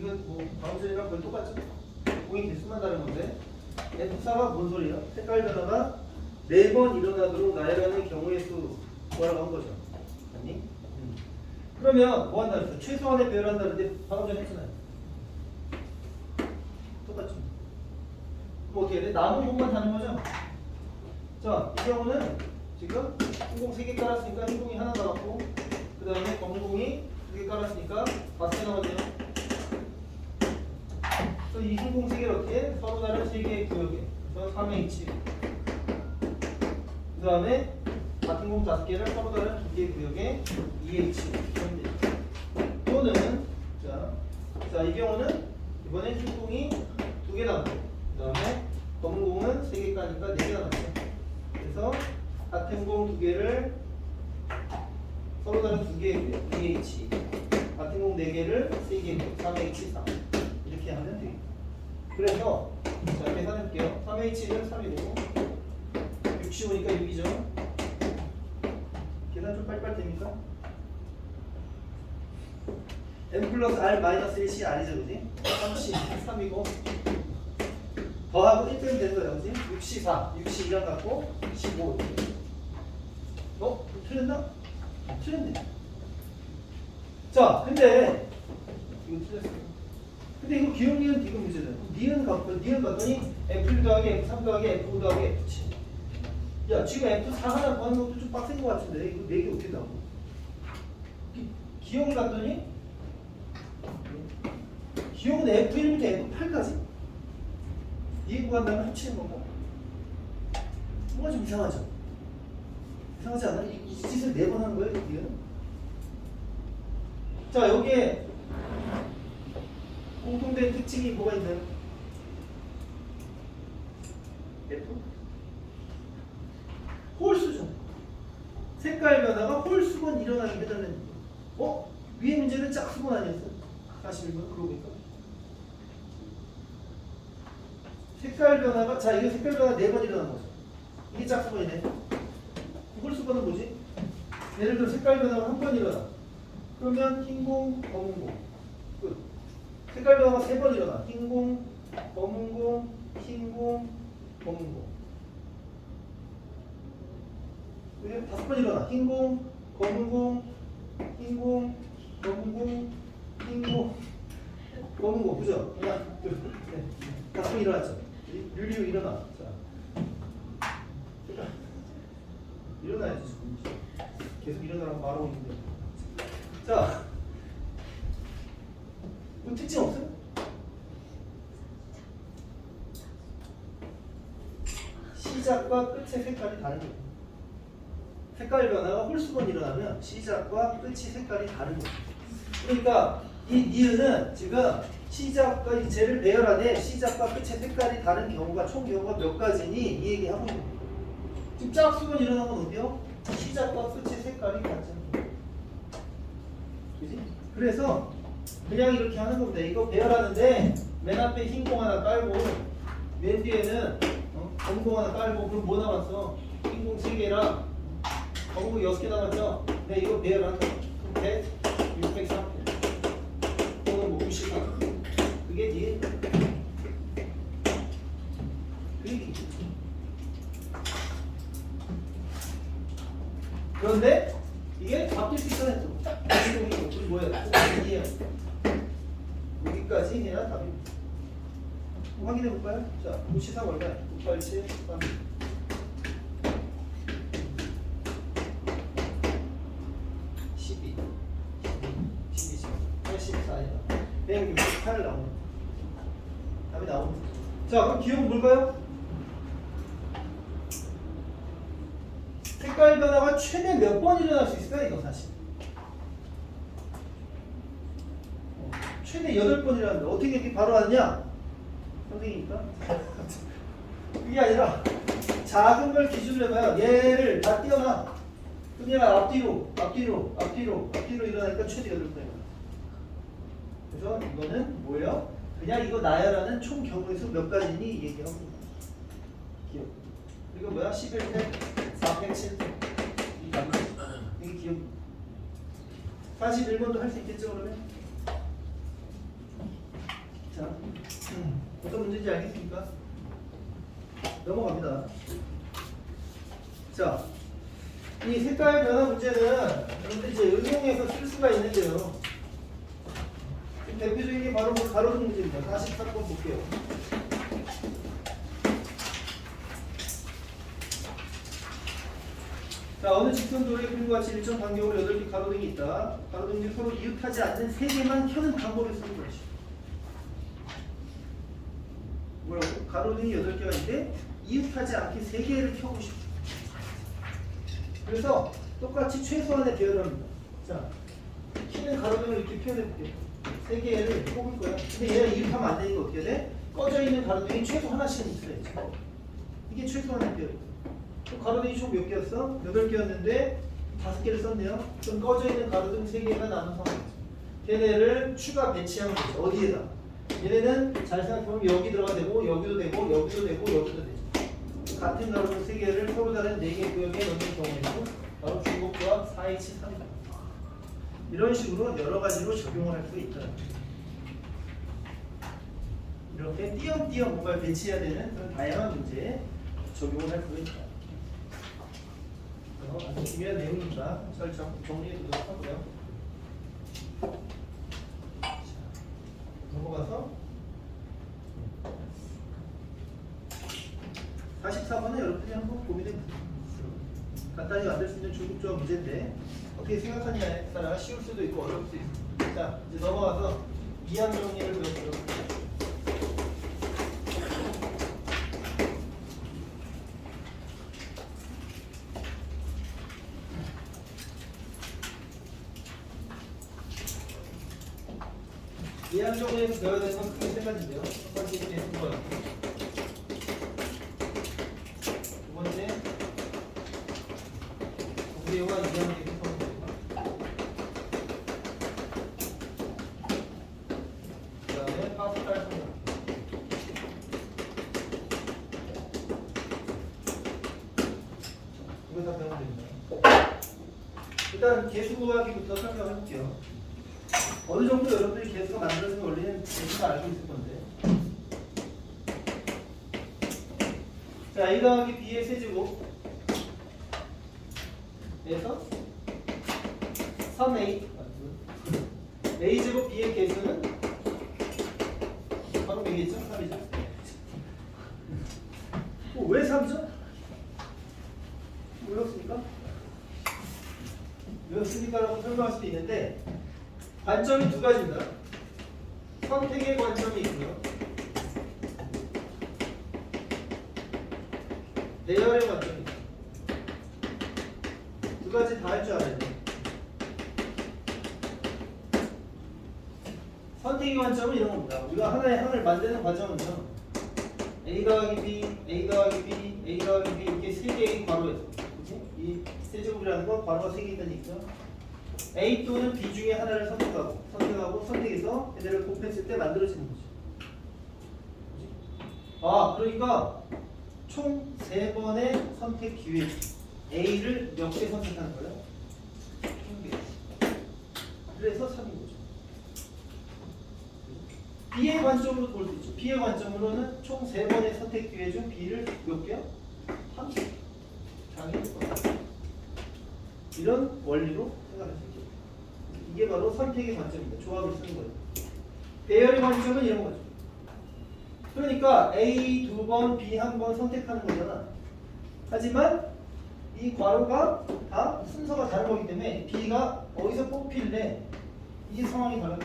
이건 뭐 방수이랑 거의 똑같죠? 공인 개수만 다른 건데 F4가 뭔 소리야? 색깔 변화가 4번 일어나도록 나열하는 경우의 수 뭐라고 한 거죠? 아니? 그러면 뭐 한다 그랬어? 최소한의 배열한다 그랬는데 방금 전에 했잖아요. 똑같죠? 뭐 어떻게 해야 돼? 남은 공만 다는 거죠? 자, 이 경우는 지금 흰공 3개 깔았으니까 흰공이 하나 나왔고 그 다음에 검은공이 2개 깔았으니까 5개 나왔네요. 그래서 이 흰공 3개를 어떻게? 서로 다른 3개의 구역에 그래서 3H 그 다음에 같은 공 5개를 서로 다른 2개의 구역에 2H 또는 자, 이 경우는 이번엔 흰공이 2개 나왔고 그 다음에 검은 공은 3개 까니까 4개 나왔죠. 그래서 같은 공 2개를 서로 다른 2개의 구역 2H 같은 공 4개를 3개의 구역 3H3 이렇게 하면 되겠다. 그래서 자 계산해볼게요. 3H는 3이고 65니까 6이죠. 계산 좀 빨리빨리 됩니까? M 플러스 R 마이너스 1C R이죠, 그지? 3C 3이고 더하고 1 빼면 되는 거예요, 그지? 6C 4, 6C 2랑 같고 15 틀렸나? 틀렸네. 자, 근데 이거 틀렸어요. 근데 이거 기억, 니은, 디귿 문제잖아. 니은 봤더니 F1 더하기 F3 더하기 F5 더하기 F7. 야, 지금 F4 하나 구하는 것도 좀 빡센 것 같은데 이거 4개 어떻게 나오고? 기억을 봤더니 기억은 F1부터 F8까지? 이해 구한다면 합치는 건가? 뭔가 좀 이상하죠? 이상하지 않아? 이 짓을 4번 하는 거예요, 여기는? 자, 여기에 공통된 특징이 뭐가 있나요? F? 홀수죠. 색깔 변화가 홀수건 일어나게 해달라는 거. 위에 문제는 짝수건 아니었어? 41번 그러고 보니까. 색깔 변화가 자 이거 색깔 변화 4번 일어난 거죠. 이게 짝수건이네. 홀수건은 뭐지? 예를 들어 색깔 변화가 한 번 일어나. 그러면 흰공, 검은공 끝. 색깔 변화가 3번 일어나. 흰공, 검은공, 흰공, 검은공. 이게 5번 일어나. 흰공, 검은공, 흰공, 검은공, 흰공, 검은공. 그죠? 하나, 둘, 셋. 5번 일어났죠. 류리우 일어나. 자, 색깔 일어나야지 지금. 계속 일어나라고 말하고 있는데. 자, 뭐 특징 없어요? 시작과 끝의 색깔이 다른 거예요. 색깔 변화가 홀수건 일어나면 시작과 끝이 색깔이 다른 거예요. 그러니까 이 니은은 지금 시작과 쟤를 배열하되 시작과 끝의 색깔이 다른 경우가 총 경우가 몇 가지니 이 얘기하고 있는 거예요. 지금 짝수건 일어난 건 어디요? 시작과 끝의 색깔이 같잖아요. 그지? 그래서 그냥 이렇게 하는 겁니다. 이거 배열하는데 맨 앞에 흰 공 하나 깔고 맨 뒤에는 검은 공 하나 깔고 그럼 뭐 남았어? 흰 공 3개랑 검은 공 6개 남았죠? 근데 이거 배열한다. 그럼 100, 603 또는 뭐 94 그게 뒤에 그게 그런데 이게 바뀔 수 있잖아요. 이동이 뭐야? 이해요. 여기까지 해야 답입니다. 확인해 볼까요? 자, 94 얼마야? 987 3 12 12 84야. 168 나오네. 답이 나오네. 자, 그럼 기억은 뭘까요? 색깔 변화가 최대 몇 번 일어날 수 있을까요? 이거 사실. 최대 8번 일어나는데 어떻게 이렇게 바로 하느냐? 선생님이니까. 그게 아니라 작은 걸 기준으로 해봐요. 얘를 다 띄어놔. 그럼 얘가 앞뒤로 일어나니까 최대 8번 일어나. 그래서 이거는 뭐예요? 그냥 이거 나열하는 총 경우의 수 몇 가지니 얘기하고 있는 거야. 기억. 이거 뭐야? 11팩, 4팩, 7팩. 이게 기억. 41번도 할 수 있겠죠, 그러면? 어떤 문제인지 알겠습니까? 넘어갑니다. 자, 이 색깔 변화 문제는 여러분들 이제 응용해서 쓸 수가 있는데요. 대표적인 게 바로 가로등 문제입니다. 43번 볼게요. 자, 어느 직선도로의 그림과 같이 일정 간격으로 8개 가로등이 있다. 가로등이 서로 이웃하지 않는 3개만 켜는 방법을 쓰는 것이. 뭐라고? 가로등이 8개가 있는데 이웃하지 않게 3개를 켜고 싶어. 그래서 똑같이 최소한의 배열을 합니다. 자, 켜는 가로등을 이렇게 표현해볼게요. 3개를 뽑을 거야. 근데 얘가 이웃하면 안 되니까 어떻게 돼? 꺼져 있는 가로등이 최소 하나씩은 있어야지. 이게 최소한의 배열. 가로등이 총 몇 개였어? 8개였는데 5개를 썼네요. 그럼 꺼져 있는 가로등 3개가 남은 상황이죠. 걔네를 추가 배치하면 되죠. 어디에다? 얘네는 잘 생각해보면 여기 들어가 되고 여기도 되고 여기도 되고 여기도 되죠. 같은 가로등 3개를 서로 다른 4개 구역에 넣는 경우에는 바로 중복조합 4H 3입니다. 이런 식으로 여러 가지로 적용을 할 수 있다. 이렇게 띄엄띄엄 뭔가 배치해야 되는 그런 다양한 문제에 적용을 할 수 있다. 아주 중요한 내용이니까 잘 정리해 두도록 하고요. 자, 넘어가서 44번은 여러분들이 한번 고민해 보세요. 간단히 만들 수 있는 중급조합 문제인데 어떻게 생각하느냐에 따라 쉬울 수도 있고 어려울 수도 있습니다. 자, 이제 넘어가서 이항 정리를 배워보도록 하겠습니다. 이항 정리에서 배워야 되는 건 크게 3가지인데요. 첫 번째 이제 두 번째 공개와 이항의 구성입니다. 그 다음에 파스칼 성형. 이거 다 배우면 됩니다. 일단 개수구하기부터 설명해 볼게요. 어느 정도 여러분들이 개수가 만들어지는 원리는 대충 알고 있을 건데. 자, A 더하기 B의 세제곱 에서 3A A제곱 B의 개수는 바로 얘기했죠? 3이죠. 왜 3죠? 왜였습니까? 왜였습니까? 라고 설명할 수도 있는데 관점이 2가지입니다. 선택의 관점이 있고요. 배열의 관점이 있습니다. 2가지 다 할 줄 알아야 돼요. 선택의 관점은 이런 겁니다. 우리가 하나의 항을 만드는 과정은요. A 더하기 B, A 더하기 B, A 더하기 B 이렇게 3개의 괄호에서 그치? 이 세제곱이라는 건 괄호가 3개 있다는 얘기죠. A 또는 B 중에 하나를 선택하고 선택해서 얘네를 곱했을 때 만들어지는 거죠. 아, 그러니까 총 3번의 선택 기회 A를 몇 개 선택하는 거예요? 1개. 그래서 3인 거죠. B의 관점으로 볼 수 있죠. B의 관점으로는 총 3번의 선택 기회 중 B를 몇 개요? 3개. 당연히 이런 원리로 생각할 수 있죠. 이게 바로 선택의 관점입니다. 조합을 쓰는 거예요. 배열의 관점은 이런 거죠. 그러니까 A 2번, B 1번 선택하는 거잖아. 하지만 이 괄호가 다 순서가 다른 거기 때문에 B가 어디서 뽑힐래? 이 상황이 달라요.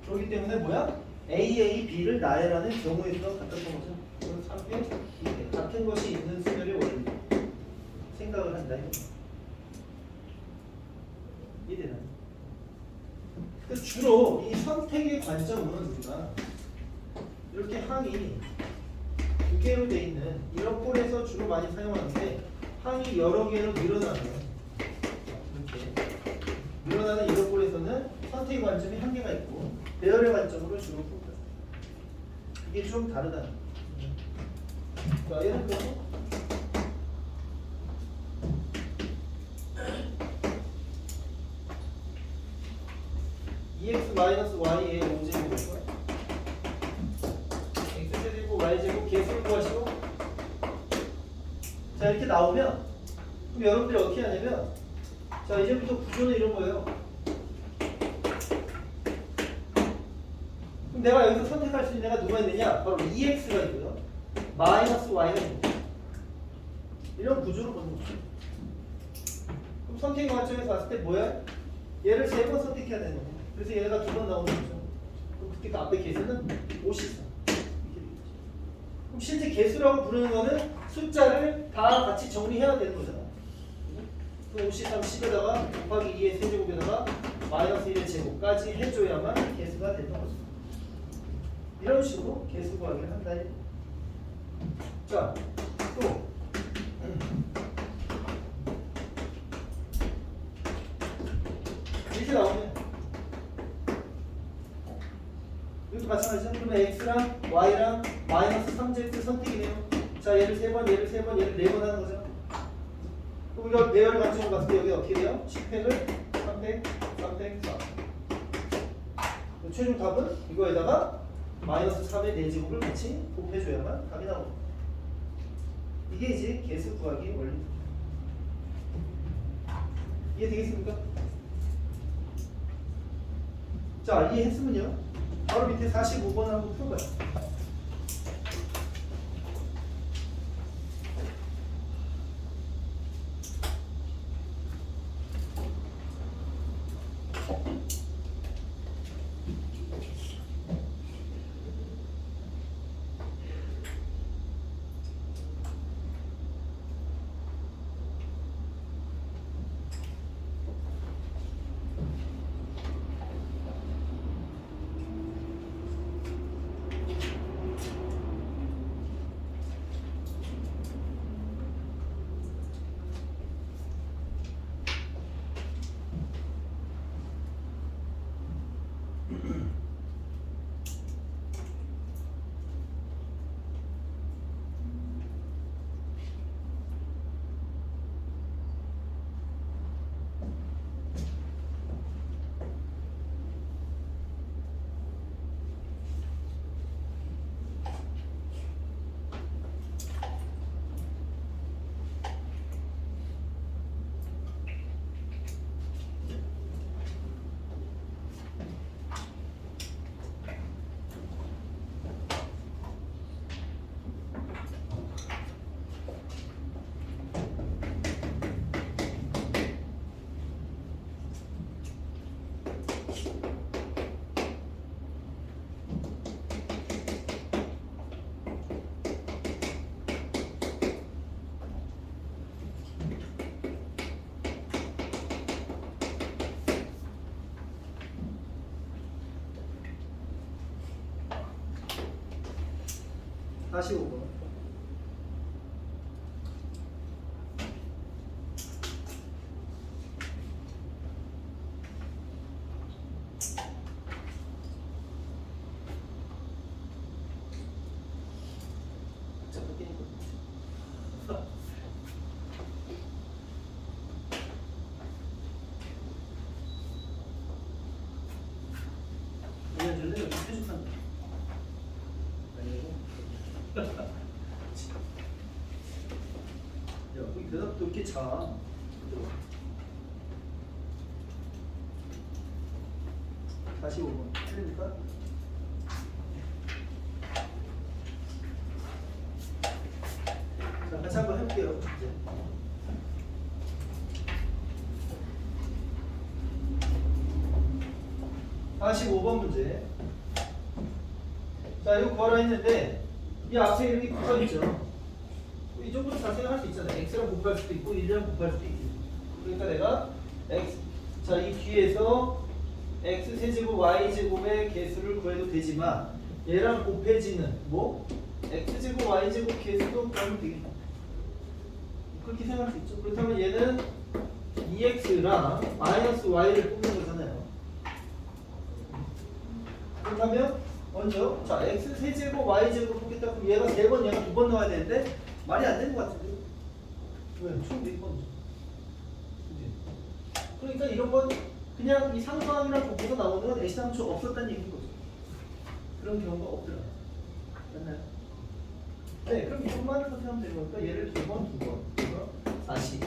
그렇기 때문에 뭐야? A, B를 나열하는 경우에 서 갖다 준 거죠. 그래서 3개, 같은 것이 있는 수열의 원리 생각을 한다. 이해되나요? 주로 이 선택의 관점은 우리가 이렇게 항이 2개로 돼 있는 이런 꼴에서 주로 많이 사용하는데 항이 여러 개로 늘어나는 이렇게 늘어나는 이런 꼴에서는 선택의 관점이 1개가 있고 배열의 관점으로 주로 봅니다. 이게 좀 다르다는 거예요. 자, 예를 들어서 EX-Y의 5제곱이고요. y제곱 개수를 구하시오. 자, 이렇게 나오면 그럼 여러분들이 어떻게 하냐면 자, 이제부터 구조는 이런 거예요. 그럼 내가 여기서 선택할 수 있는 애가 누가 있느냐? 바로 EX가 있고요. 마이너스 Y가 있고. 이런 구조로 보는 거죠. 그럼 선택 관점에서 봤을 때 뭐야? 얘를 3번 선택해야 되는 거예요. 그래서 얘가 2번 나오는 거죠. 그럼 그때 그 앞에 개수는 54. 그럼 실제 개수라고 부르는 거는 숫자를 다 같이 정리해야 되는 거잖아. 그럼 53, 10에다가 곱하기 2의 세제곱에다가 마이너스 1의 제곱까지 해줘야만 개수가 되는 거죠. 이런 식으로 개수 구하기를 한다. 자, 또 이렇게 나오면 이것도 마찬가지죠. 그러면 x랑 y랑 마이너스 3z 선택이네요. 자, 얘를 3번, 얘를 3번, 얘를 4번 하는 거죠. 그럼 이걸 배열을 관점으로 봤을 때 여기 어떻게 돼요? 10팩을 3팩, 3팩, 4. 최종 답은 이거에다가 마이너스 3의 4제곱을 같이 곱해줘야만 답이 나옵니다. 이게 이제 개수 구하기 원리. 이해되겠습니까? 자, 이해했으면요. 바로 밑에 45번을 한번 풀어봐요. 다시 5번. 대답도 이렇게 자. 45번 틀립니까? 자, 같이 한번 해볼게요. 이제. (45번) 문제. 자, 이거 구하라 했는데 이 앞에 이렇게 붙어있죠. 이 정도로 자세히 할 수 있잖아요. x랑 곱할 수도 있고 1이랑 곱할 수도 있고. 그러니까 내가 x, 자, 이 뒤에서 x 세제곱 y 제곱의 개수를 구해도 되지만 얘랑 곱해지는 뭐 x 제곱 y 제곱 개수도 구하면 되겠다. 그렇게 생각할 수 있죠. 그렇다면 얘는 2x랑 마이너스 y를 뽑는 거잖아요. 그렇다면 먼저 자 x 세제곱 y 제곱 뽑겠다. 그럼 얘가 3번, 얘가 2번 넣어야 되는데 말이 안 되는 것 같은데. 왜? 총 4번. 그러니까 이런 건 그냥 이 상수함이랑 곱해서 나오는 건 애시당초 없었다는 얘기인 거죠. 그런 경우가 없더라. 맞나요? 네, 그럼 이것만 선택하면 되는 거니까 얘를 2번, 2번, 40.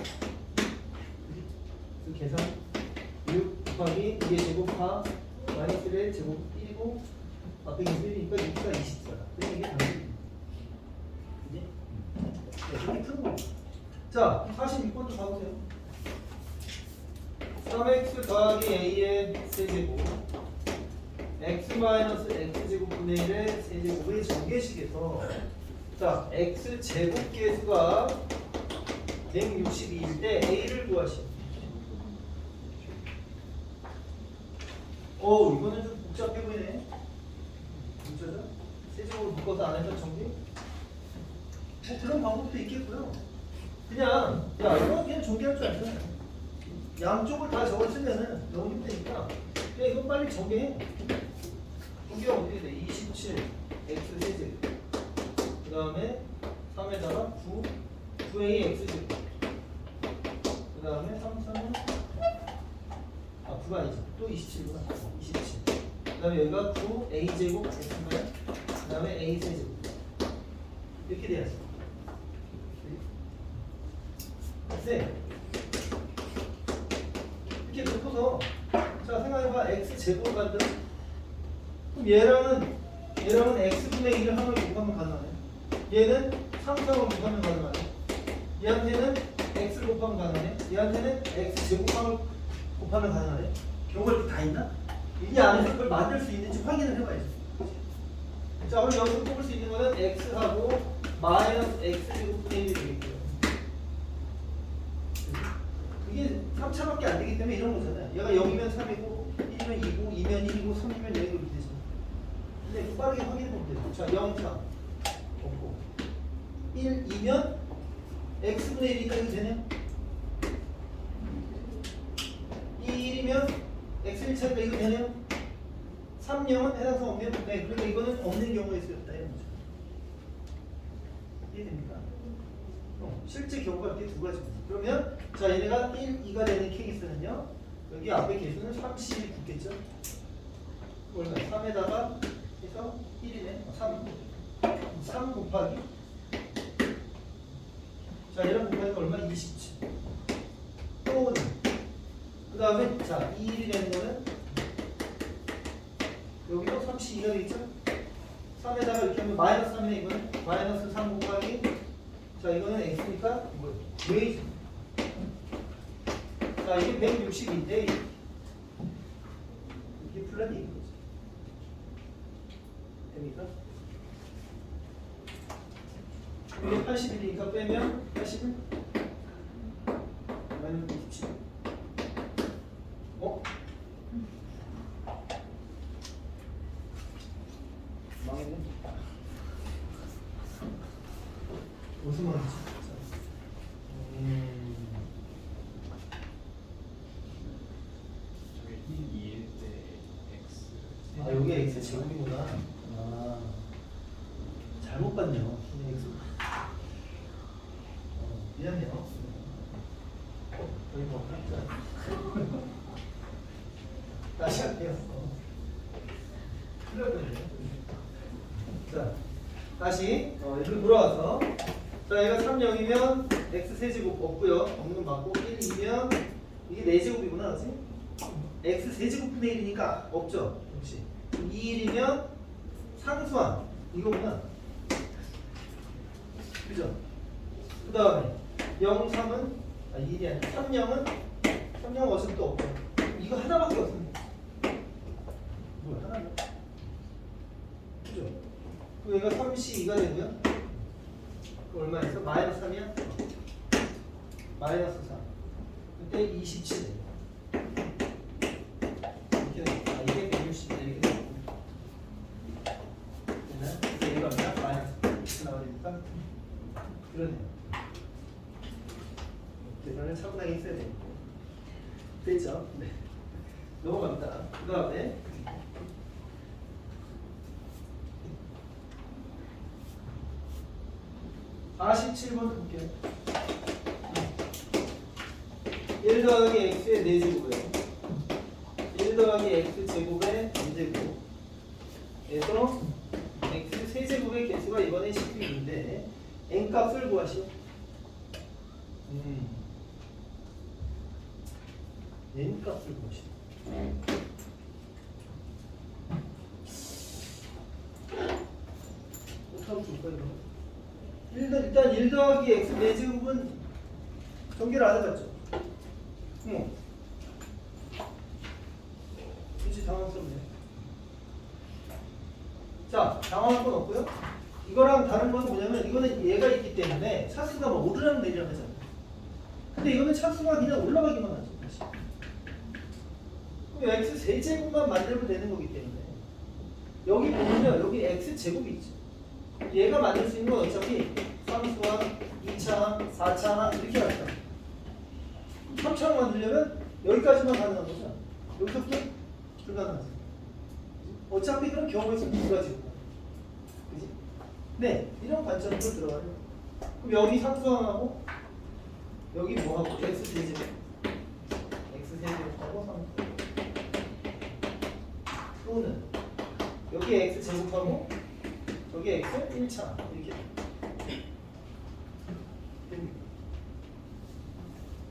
그 계산 6 곱하기 2의 제곱 4 마이너스 1의 제곱 1이고 앞에 21이니까 6가 24. 그래서 이게 답이에요. 그지? 네, 이렇게 푸는 거예요. 자, 46번도 가보세요. 3x 더하기 a의 세제곱 x 마이너스 x제곱분의 1의 세제곱의 전개식에서 자, x 제곱계수가 162일 때 a를 구하시오. 이거는 좀 복잡해 보이네. 진짜죠? 세제곱을 묶어서 안에서 정리? 뭐 그런 방법도 있겠고요. 그냥 야 이거 그냥 정리할 줄 알잖아요. 양쪽을 다 적어 쓰면은 너무 힘드니까 그냥 이거 빨리 정리해. 정리가 어떻게 돼? 27 x 세제곱 그 다음에 3에다가 9a x제곱 그 다음에 3, 3은 9가 아니지. 또 27구나. 27. 그 다음에 여기가 9a제곱 x인가요? 그 다음에 a 세제곱 이렇게 돼야지. 네. 이렇게 놓고서 자 생각해봐. x제곱을 만든 그럼 얘랑은 x분의 1을 함을 곱하면 가능하네. 얘는 3, 4을 곱하면 가능하네. 얘한테는 x를 곱하면 가능하네. 얘한테는 x제곱함을 곱하면 가능하네. 경우가 이렇게 다 있나? 이 안에서 그걸 만들 수 있는지 확인을 해봐야지. 자, 그럼 여기서 뽑을 수 있는 거는 x하고 마이너스 x제곱분의 1이 되겠고요. 이게 3차밖에 안 되기 때문에 이런 거잖아요. 얘가 0이면 3이고 1이면 2고 2면 1이고 3이면 0이고 이렇게 되잖아요. 근데 빠르게 확인해 보면 돼요. 자, 0, 3 없고 1, 2면 x분의 1이니까 이거 되네요. 1이면 x 1차니까 이거 되네요. 3, 0은 해당성 없네요. 네, 그러니까 이거는 없는 경우가 있어요. 없다 이런 거죠. 이해됩니까? 실제 경우가 이렇게 두 가지입니다. 그러면 자 얘네가 1, 2가 되는 케이스는요. 여기 앞에 개수는 30이 붙겠죠. 얼마? 3에다가 해서 1이네. 3 곱하기 자 얘랑 곱하니까 얼마? 27. 또는 그 다음에 자 2일이 되는 거는 여기도 32가 되겠죠? 3에다가 이렇게 하면 마이너스 3이네. 이거는 마이너스 3 곱하기 자 이거는 x니까 뭐예요? 웨이즈. 자 이게 160인데 이게 플랫이 있는 거죠. 됩니까? 이게 81이니까 빼면 81 마이너스 27. 망했네. 무슨 말이지? 저게 1, 2일 때 x 아 여기 x 제곱이구나. 아 잘못 봤네요. x. 미안해요. 여기 뭐 깎자. 다시 할게요. 큰일 날 뻔했네요. 자 다시 여기로 돌아와서 자 얘가 3, 0이면 x 세제곱 없고요. 없는 건 맞고 1, 2면 이게 4제곱이구나. 그치? x 세제곱분의 1이니까 없죠. 역시 2, 1이면 상수함 이거구나. 그죠? 그 다음에 0, 3은 2이 아니라 3, 0은 3, 0은 어차피 또 없죠. 이거 하나밖에 없습니다. 뭐야 하나는? 그죠? 그럼 얘가 32가 되고요. 얼마에서? 마이너스 3이야? 마이너스 3. 그때 27. 이렇게 되겠다. 이게 160이다. 이렇게 되겠다. 얘는 얘가 얼마야? 마이너스 1 나오니까 그러네요. 계산을 차분하게 했어야 되고. 됐죠? 네. 넘어갑니다. 그 다음에 47번 볼게요. 1 더하기 x의 4제곱이에요. 1 더하기 x제곱의 4제곱 에서 x 세제곱의 개수가 이번에 10인데 n 값을 구하시오. n 값을 구하시오. 어떻게 하면 좋을까요, 이거? 일단 1 더하기 x 4제곱은 전개를 안 해봤죠? 그치, 당황스럽네. 자, 당황할 건 없고요. 이거랑 다른 건 뭐냐면 이거는 얘가 있기 때문에 차수가 뭐 오르락 내리락 하잖아. 근데 이거는 차수가 그냥 올라가기만 하죠. 다시. 그럼 x 세제곱만 만들면 되는 거기 때문에 여기 보면요, 여기 x 제곱이 있죠. 얘가 만들 수 있는 건 어차피 3수항, 2차항, 4차항 이렇게 합니다. 3차항 만들려면 여기까지만 가능한 거죠. 여기서부터 불가능하죠. 어차피 그런 경우에서 누가 지고, 그지? 네, 이런 관점으로 들어가요. 그럼 여기 3수항하고 여기 뭐하고 x 세제곱, x 세제곱하고 3 또는 여기 x 제곱하고 여기 x 1차 이렇게 됩니다.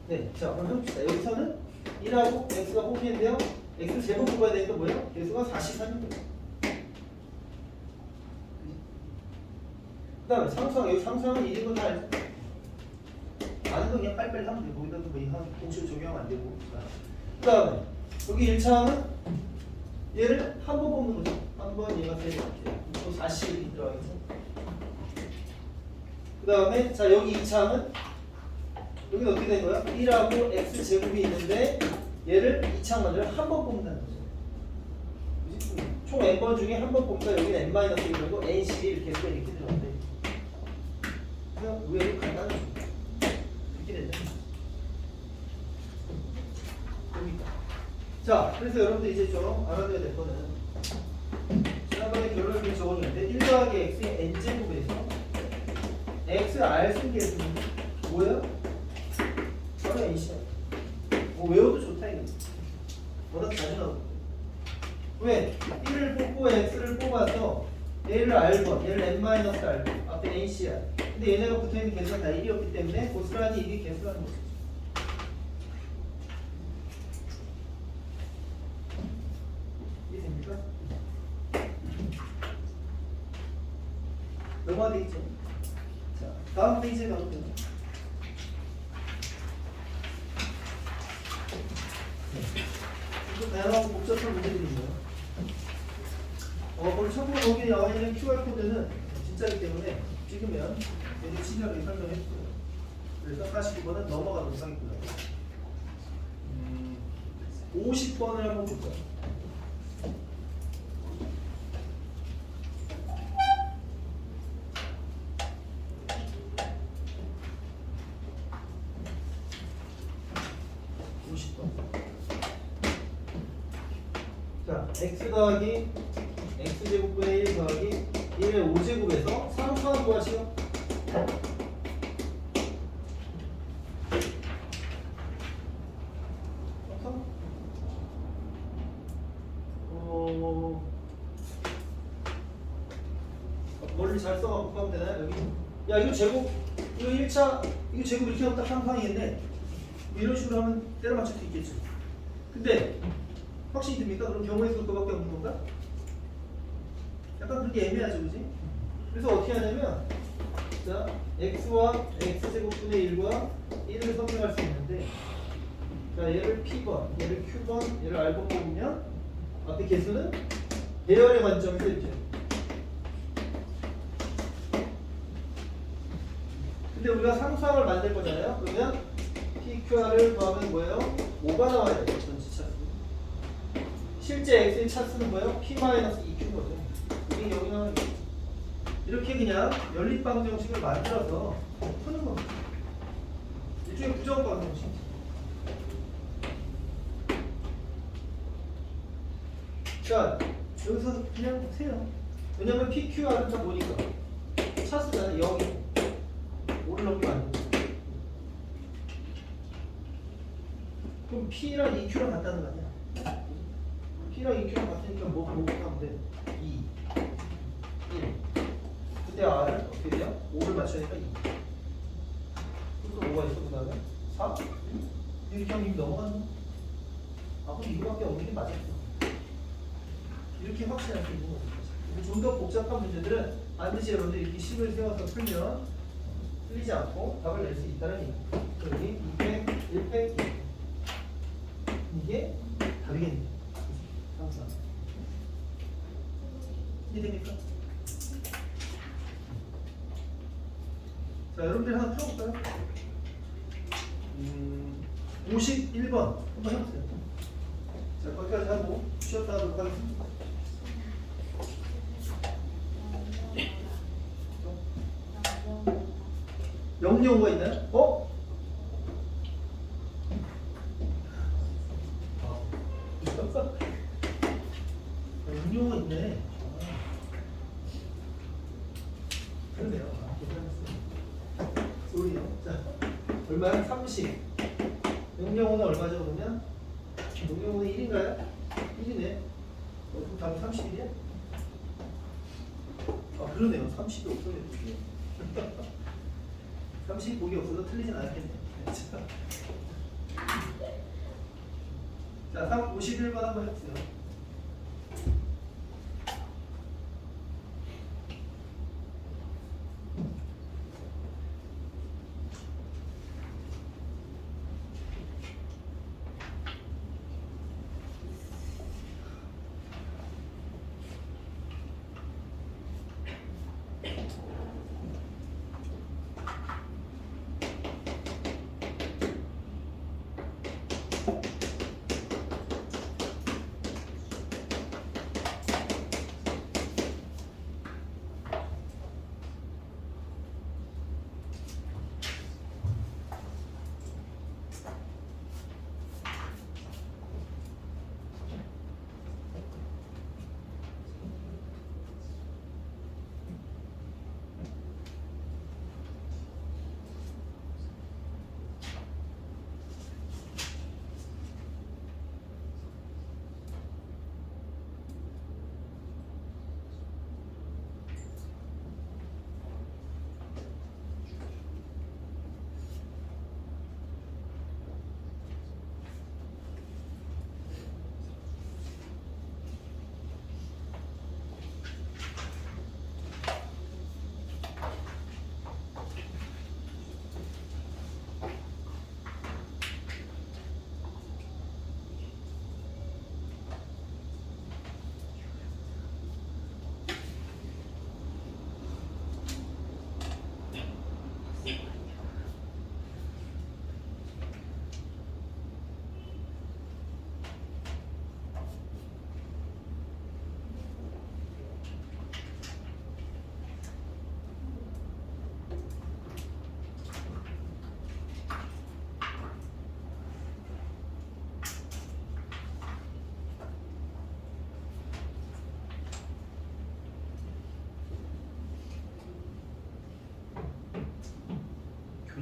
네, 자 그럼 해봅시다. 여기서는 1하고 x가 호기인데요. x 제곱 구해야 되니까 뭐예요? 개수가 43입니다. 그 다음에 상수항, 여기 상수항은 1인 건 다 알죠? 아는 거 그냥 빨리빨리 하면 돼요. 거기다 뭐 공식 적용하면 안 되고. 그 다음에 여기 1차항은 얘를 한 번 뽑는 거죠. 한 번 얘가 세개 이렇게 또 40이 들어가겠죠. 그 다음에 자 여기 2차항은 여기는 어떻게 된 거야? 1하고 x 제곱이 있는데 얘를 2차항 만들어 한 번 뽑는다는 거죠. 그치? 총 n번 중에 한 번 뽑으니까 여기는 n-1이고 n-11 이렇게 해서 이렇게 들어간대. 그냥 의외로 간단하죠. 이렇게 된다. 자, 그래서 여러분들 이제 좀 알아둬야 될 거는 지난번에 결론을 좀 적어줬는데 1 더하기 x의 n제곱에서 x를 r 쓴 게 뭐예요? 바로 nC야. 뭐 외워도 좋다 이거. 워낙 자주 나오고. 왜? 1을 뽑고 x를 뽑아서 얘를 r번, 얘를 n-r번, 앞에 nC야. 근데 얘네가 붙어있는 개수가 다 1이었기 때문에 고스란히 이게 개수라는 거죠. 이해됩니까? 넘어가 되겠죠? 자, 다음 페이지에 가볼게요. 이거 다양하고 복잡한 문제들이에요. 오늘 참고로 거기에 나와 있는 QR코드는 진짜이기 때문에 찍으면 얘들 친절하게 설명해 줄게요. 그래서 42번은 넘어가도록 하겠고요. 50번을 한번 볼까요? 자, x 더하기 x제곱분의 1 더하기 1의 5제곱에서 상수항 구하시오. 머리를 잘 써갖고 가면 되나요? 여기 야 이거 제곱 이거 1차 이거 제곱 이렇게 하면 딱 상상이겠네. 이런 식으로 하면 때려 맞출 수 있겠죠. 근데 확신이 듭니까? 그럼 경우의 수가 그밖에 없는 건가? 약간 그렇게 애매하죠, 그지? 그래서 어떻게 하냐면 자 x와 x제곱분의 1과 1을 선택할 수 있는데 자 얘를 p번, 얘를 q번, 얘를 r번 뽑으면 앞에 개수는 배열의 관점에서 이렇게. 근데 우리가 상수항을 만들 거잖아요. 그러면 PQR을 더하면 뭐예요? 5가 나와야 돼요. 전체 차수. 실제 X의 차수는 뭐예요? P-2Q인 거죠. 이게 여기 나오는 거죠. 이렇게 그냥 연립방 정식을 만들어서 푸는 겁니다. 일종의 부정방 정식. 자, 여기서 그냥 세요. 왜냐면 PQR은 다 보니까 차수잖아요. 여기. 5를 넘기면 안 돼. 그럼 P랑 EQ랑 같다는 거 아니야? P랑 EQ랑 같으니까 뭐 하면 돼? 2, 1. 그때 R을 어떻게 돼요? 5를 맞춰야니까 2. 또 5가 있어. 그 다음에 4? 이렇게 하면 이미 넘어가는 거. 아, 그럼 이거밖에 없는 게 맞았어. 이렇게 확신할 수 있는 거죠. 좀 더 복잡한 문제들은 반드시 여러분들 이렇게 식을 세워서 풀면 틀리지 않고 답을 낼 수 있다는 얘기. 여기 2팩, 1팩 이게 답이겠네요. 항상 이해됩니까? 자, 여러분들 하나 풀어볼까요? 51번 한번 해보세요. 자, 거기까지 하고 쉬었다 하도록 하겠습니다. 영영어가 있나요? 어? 영영어가 있네. 그러네요. 소리요. 자, 얼마야? 30. 영영어는 얼마죠? 그러면 영영어는 1인가요? 1이네. 그럼 답이 31이야? 아, 그러네요. 30이 없어요. 30 보기 없어서 틀리진 않았겠네요. 자, 51번 한번 해보세요.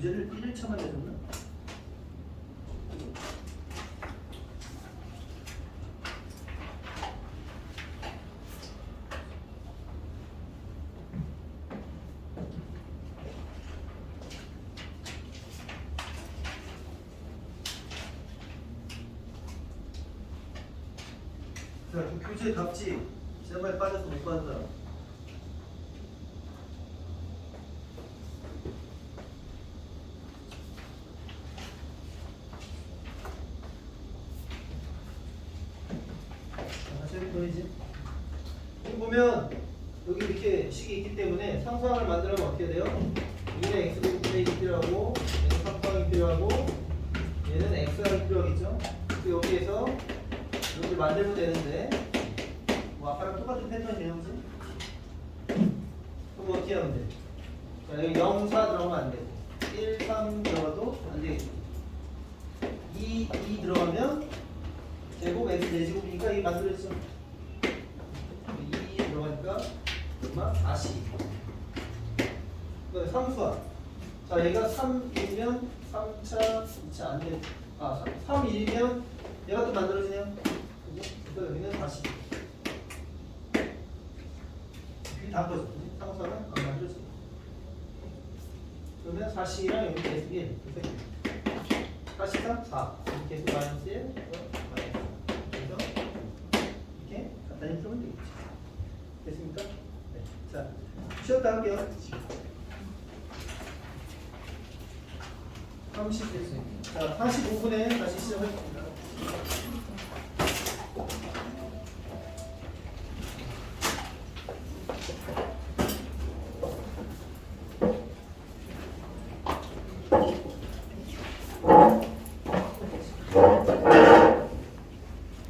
교재를 1일차만 내줬나? 자, 그 교재 답지 지난번에 빠져서 못 받은 사람. 보이지? 여기 보면 여기 이렇게 식이 있기 때문에 상수항을 만들려면 어떻게 돼요? 얘는 x분의 1이 필요하고 얘는 3항이 필요하고 얘는 x항이 필요하겠죠? 그래서 여기에서 이렇게 만들면 되는데 뭐 아까랑 똑같은 패턴이에요, 그지? 그럼 어떻게 하면 돼? 자, 여기 0, 4 들어가면 안 되고 1, 3 들어가도 안 되겠지. 2 들어가면 제곱 x 4제곱이니까 이게 만들어지죠. 2 들어가니까 얼마? 40. 그다음에 상수항. 자, 얘가 3이면 3차, 2차 안 돼. 아, 3이면 얘가 또 만들어지네요. 그죠? 그래서 여기는 40. 그게 다 거죠. 상수항은 안 만들어지죠. 그러면 4C랑 여기 계속 1. 4C3, 4. 여기 계속 마이너스 1, 마이너스. 그래서 이렇게 갖다 힘쓰면 되겠지. 됐습니까? 네. 자, 쉬었다 할게요. 30 됐습니다. 자, 45분에 다시 시작하겠습니다.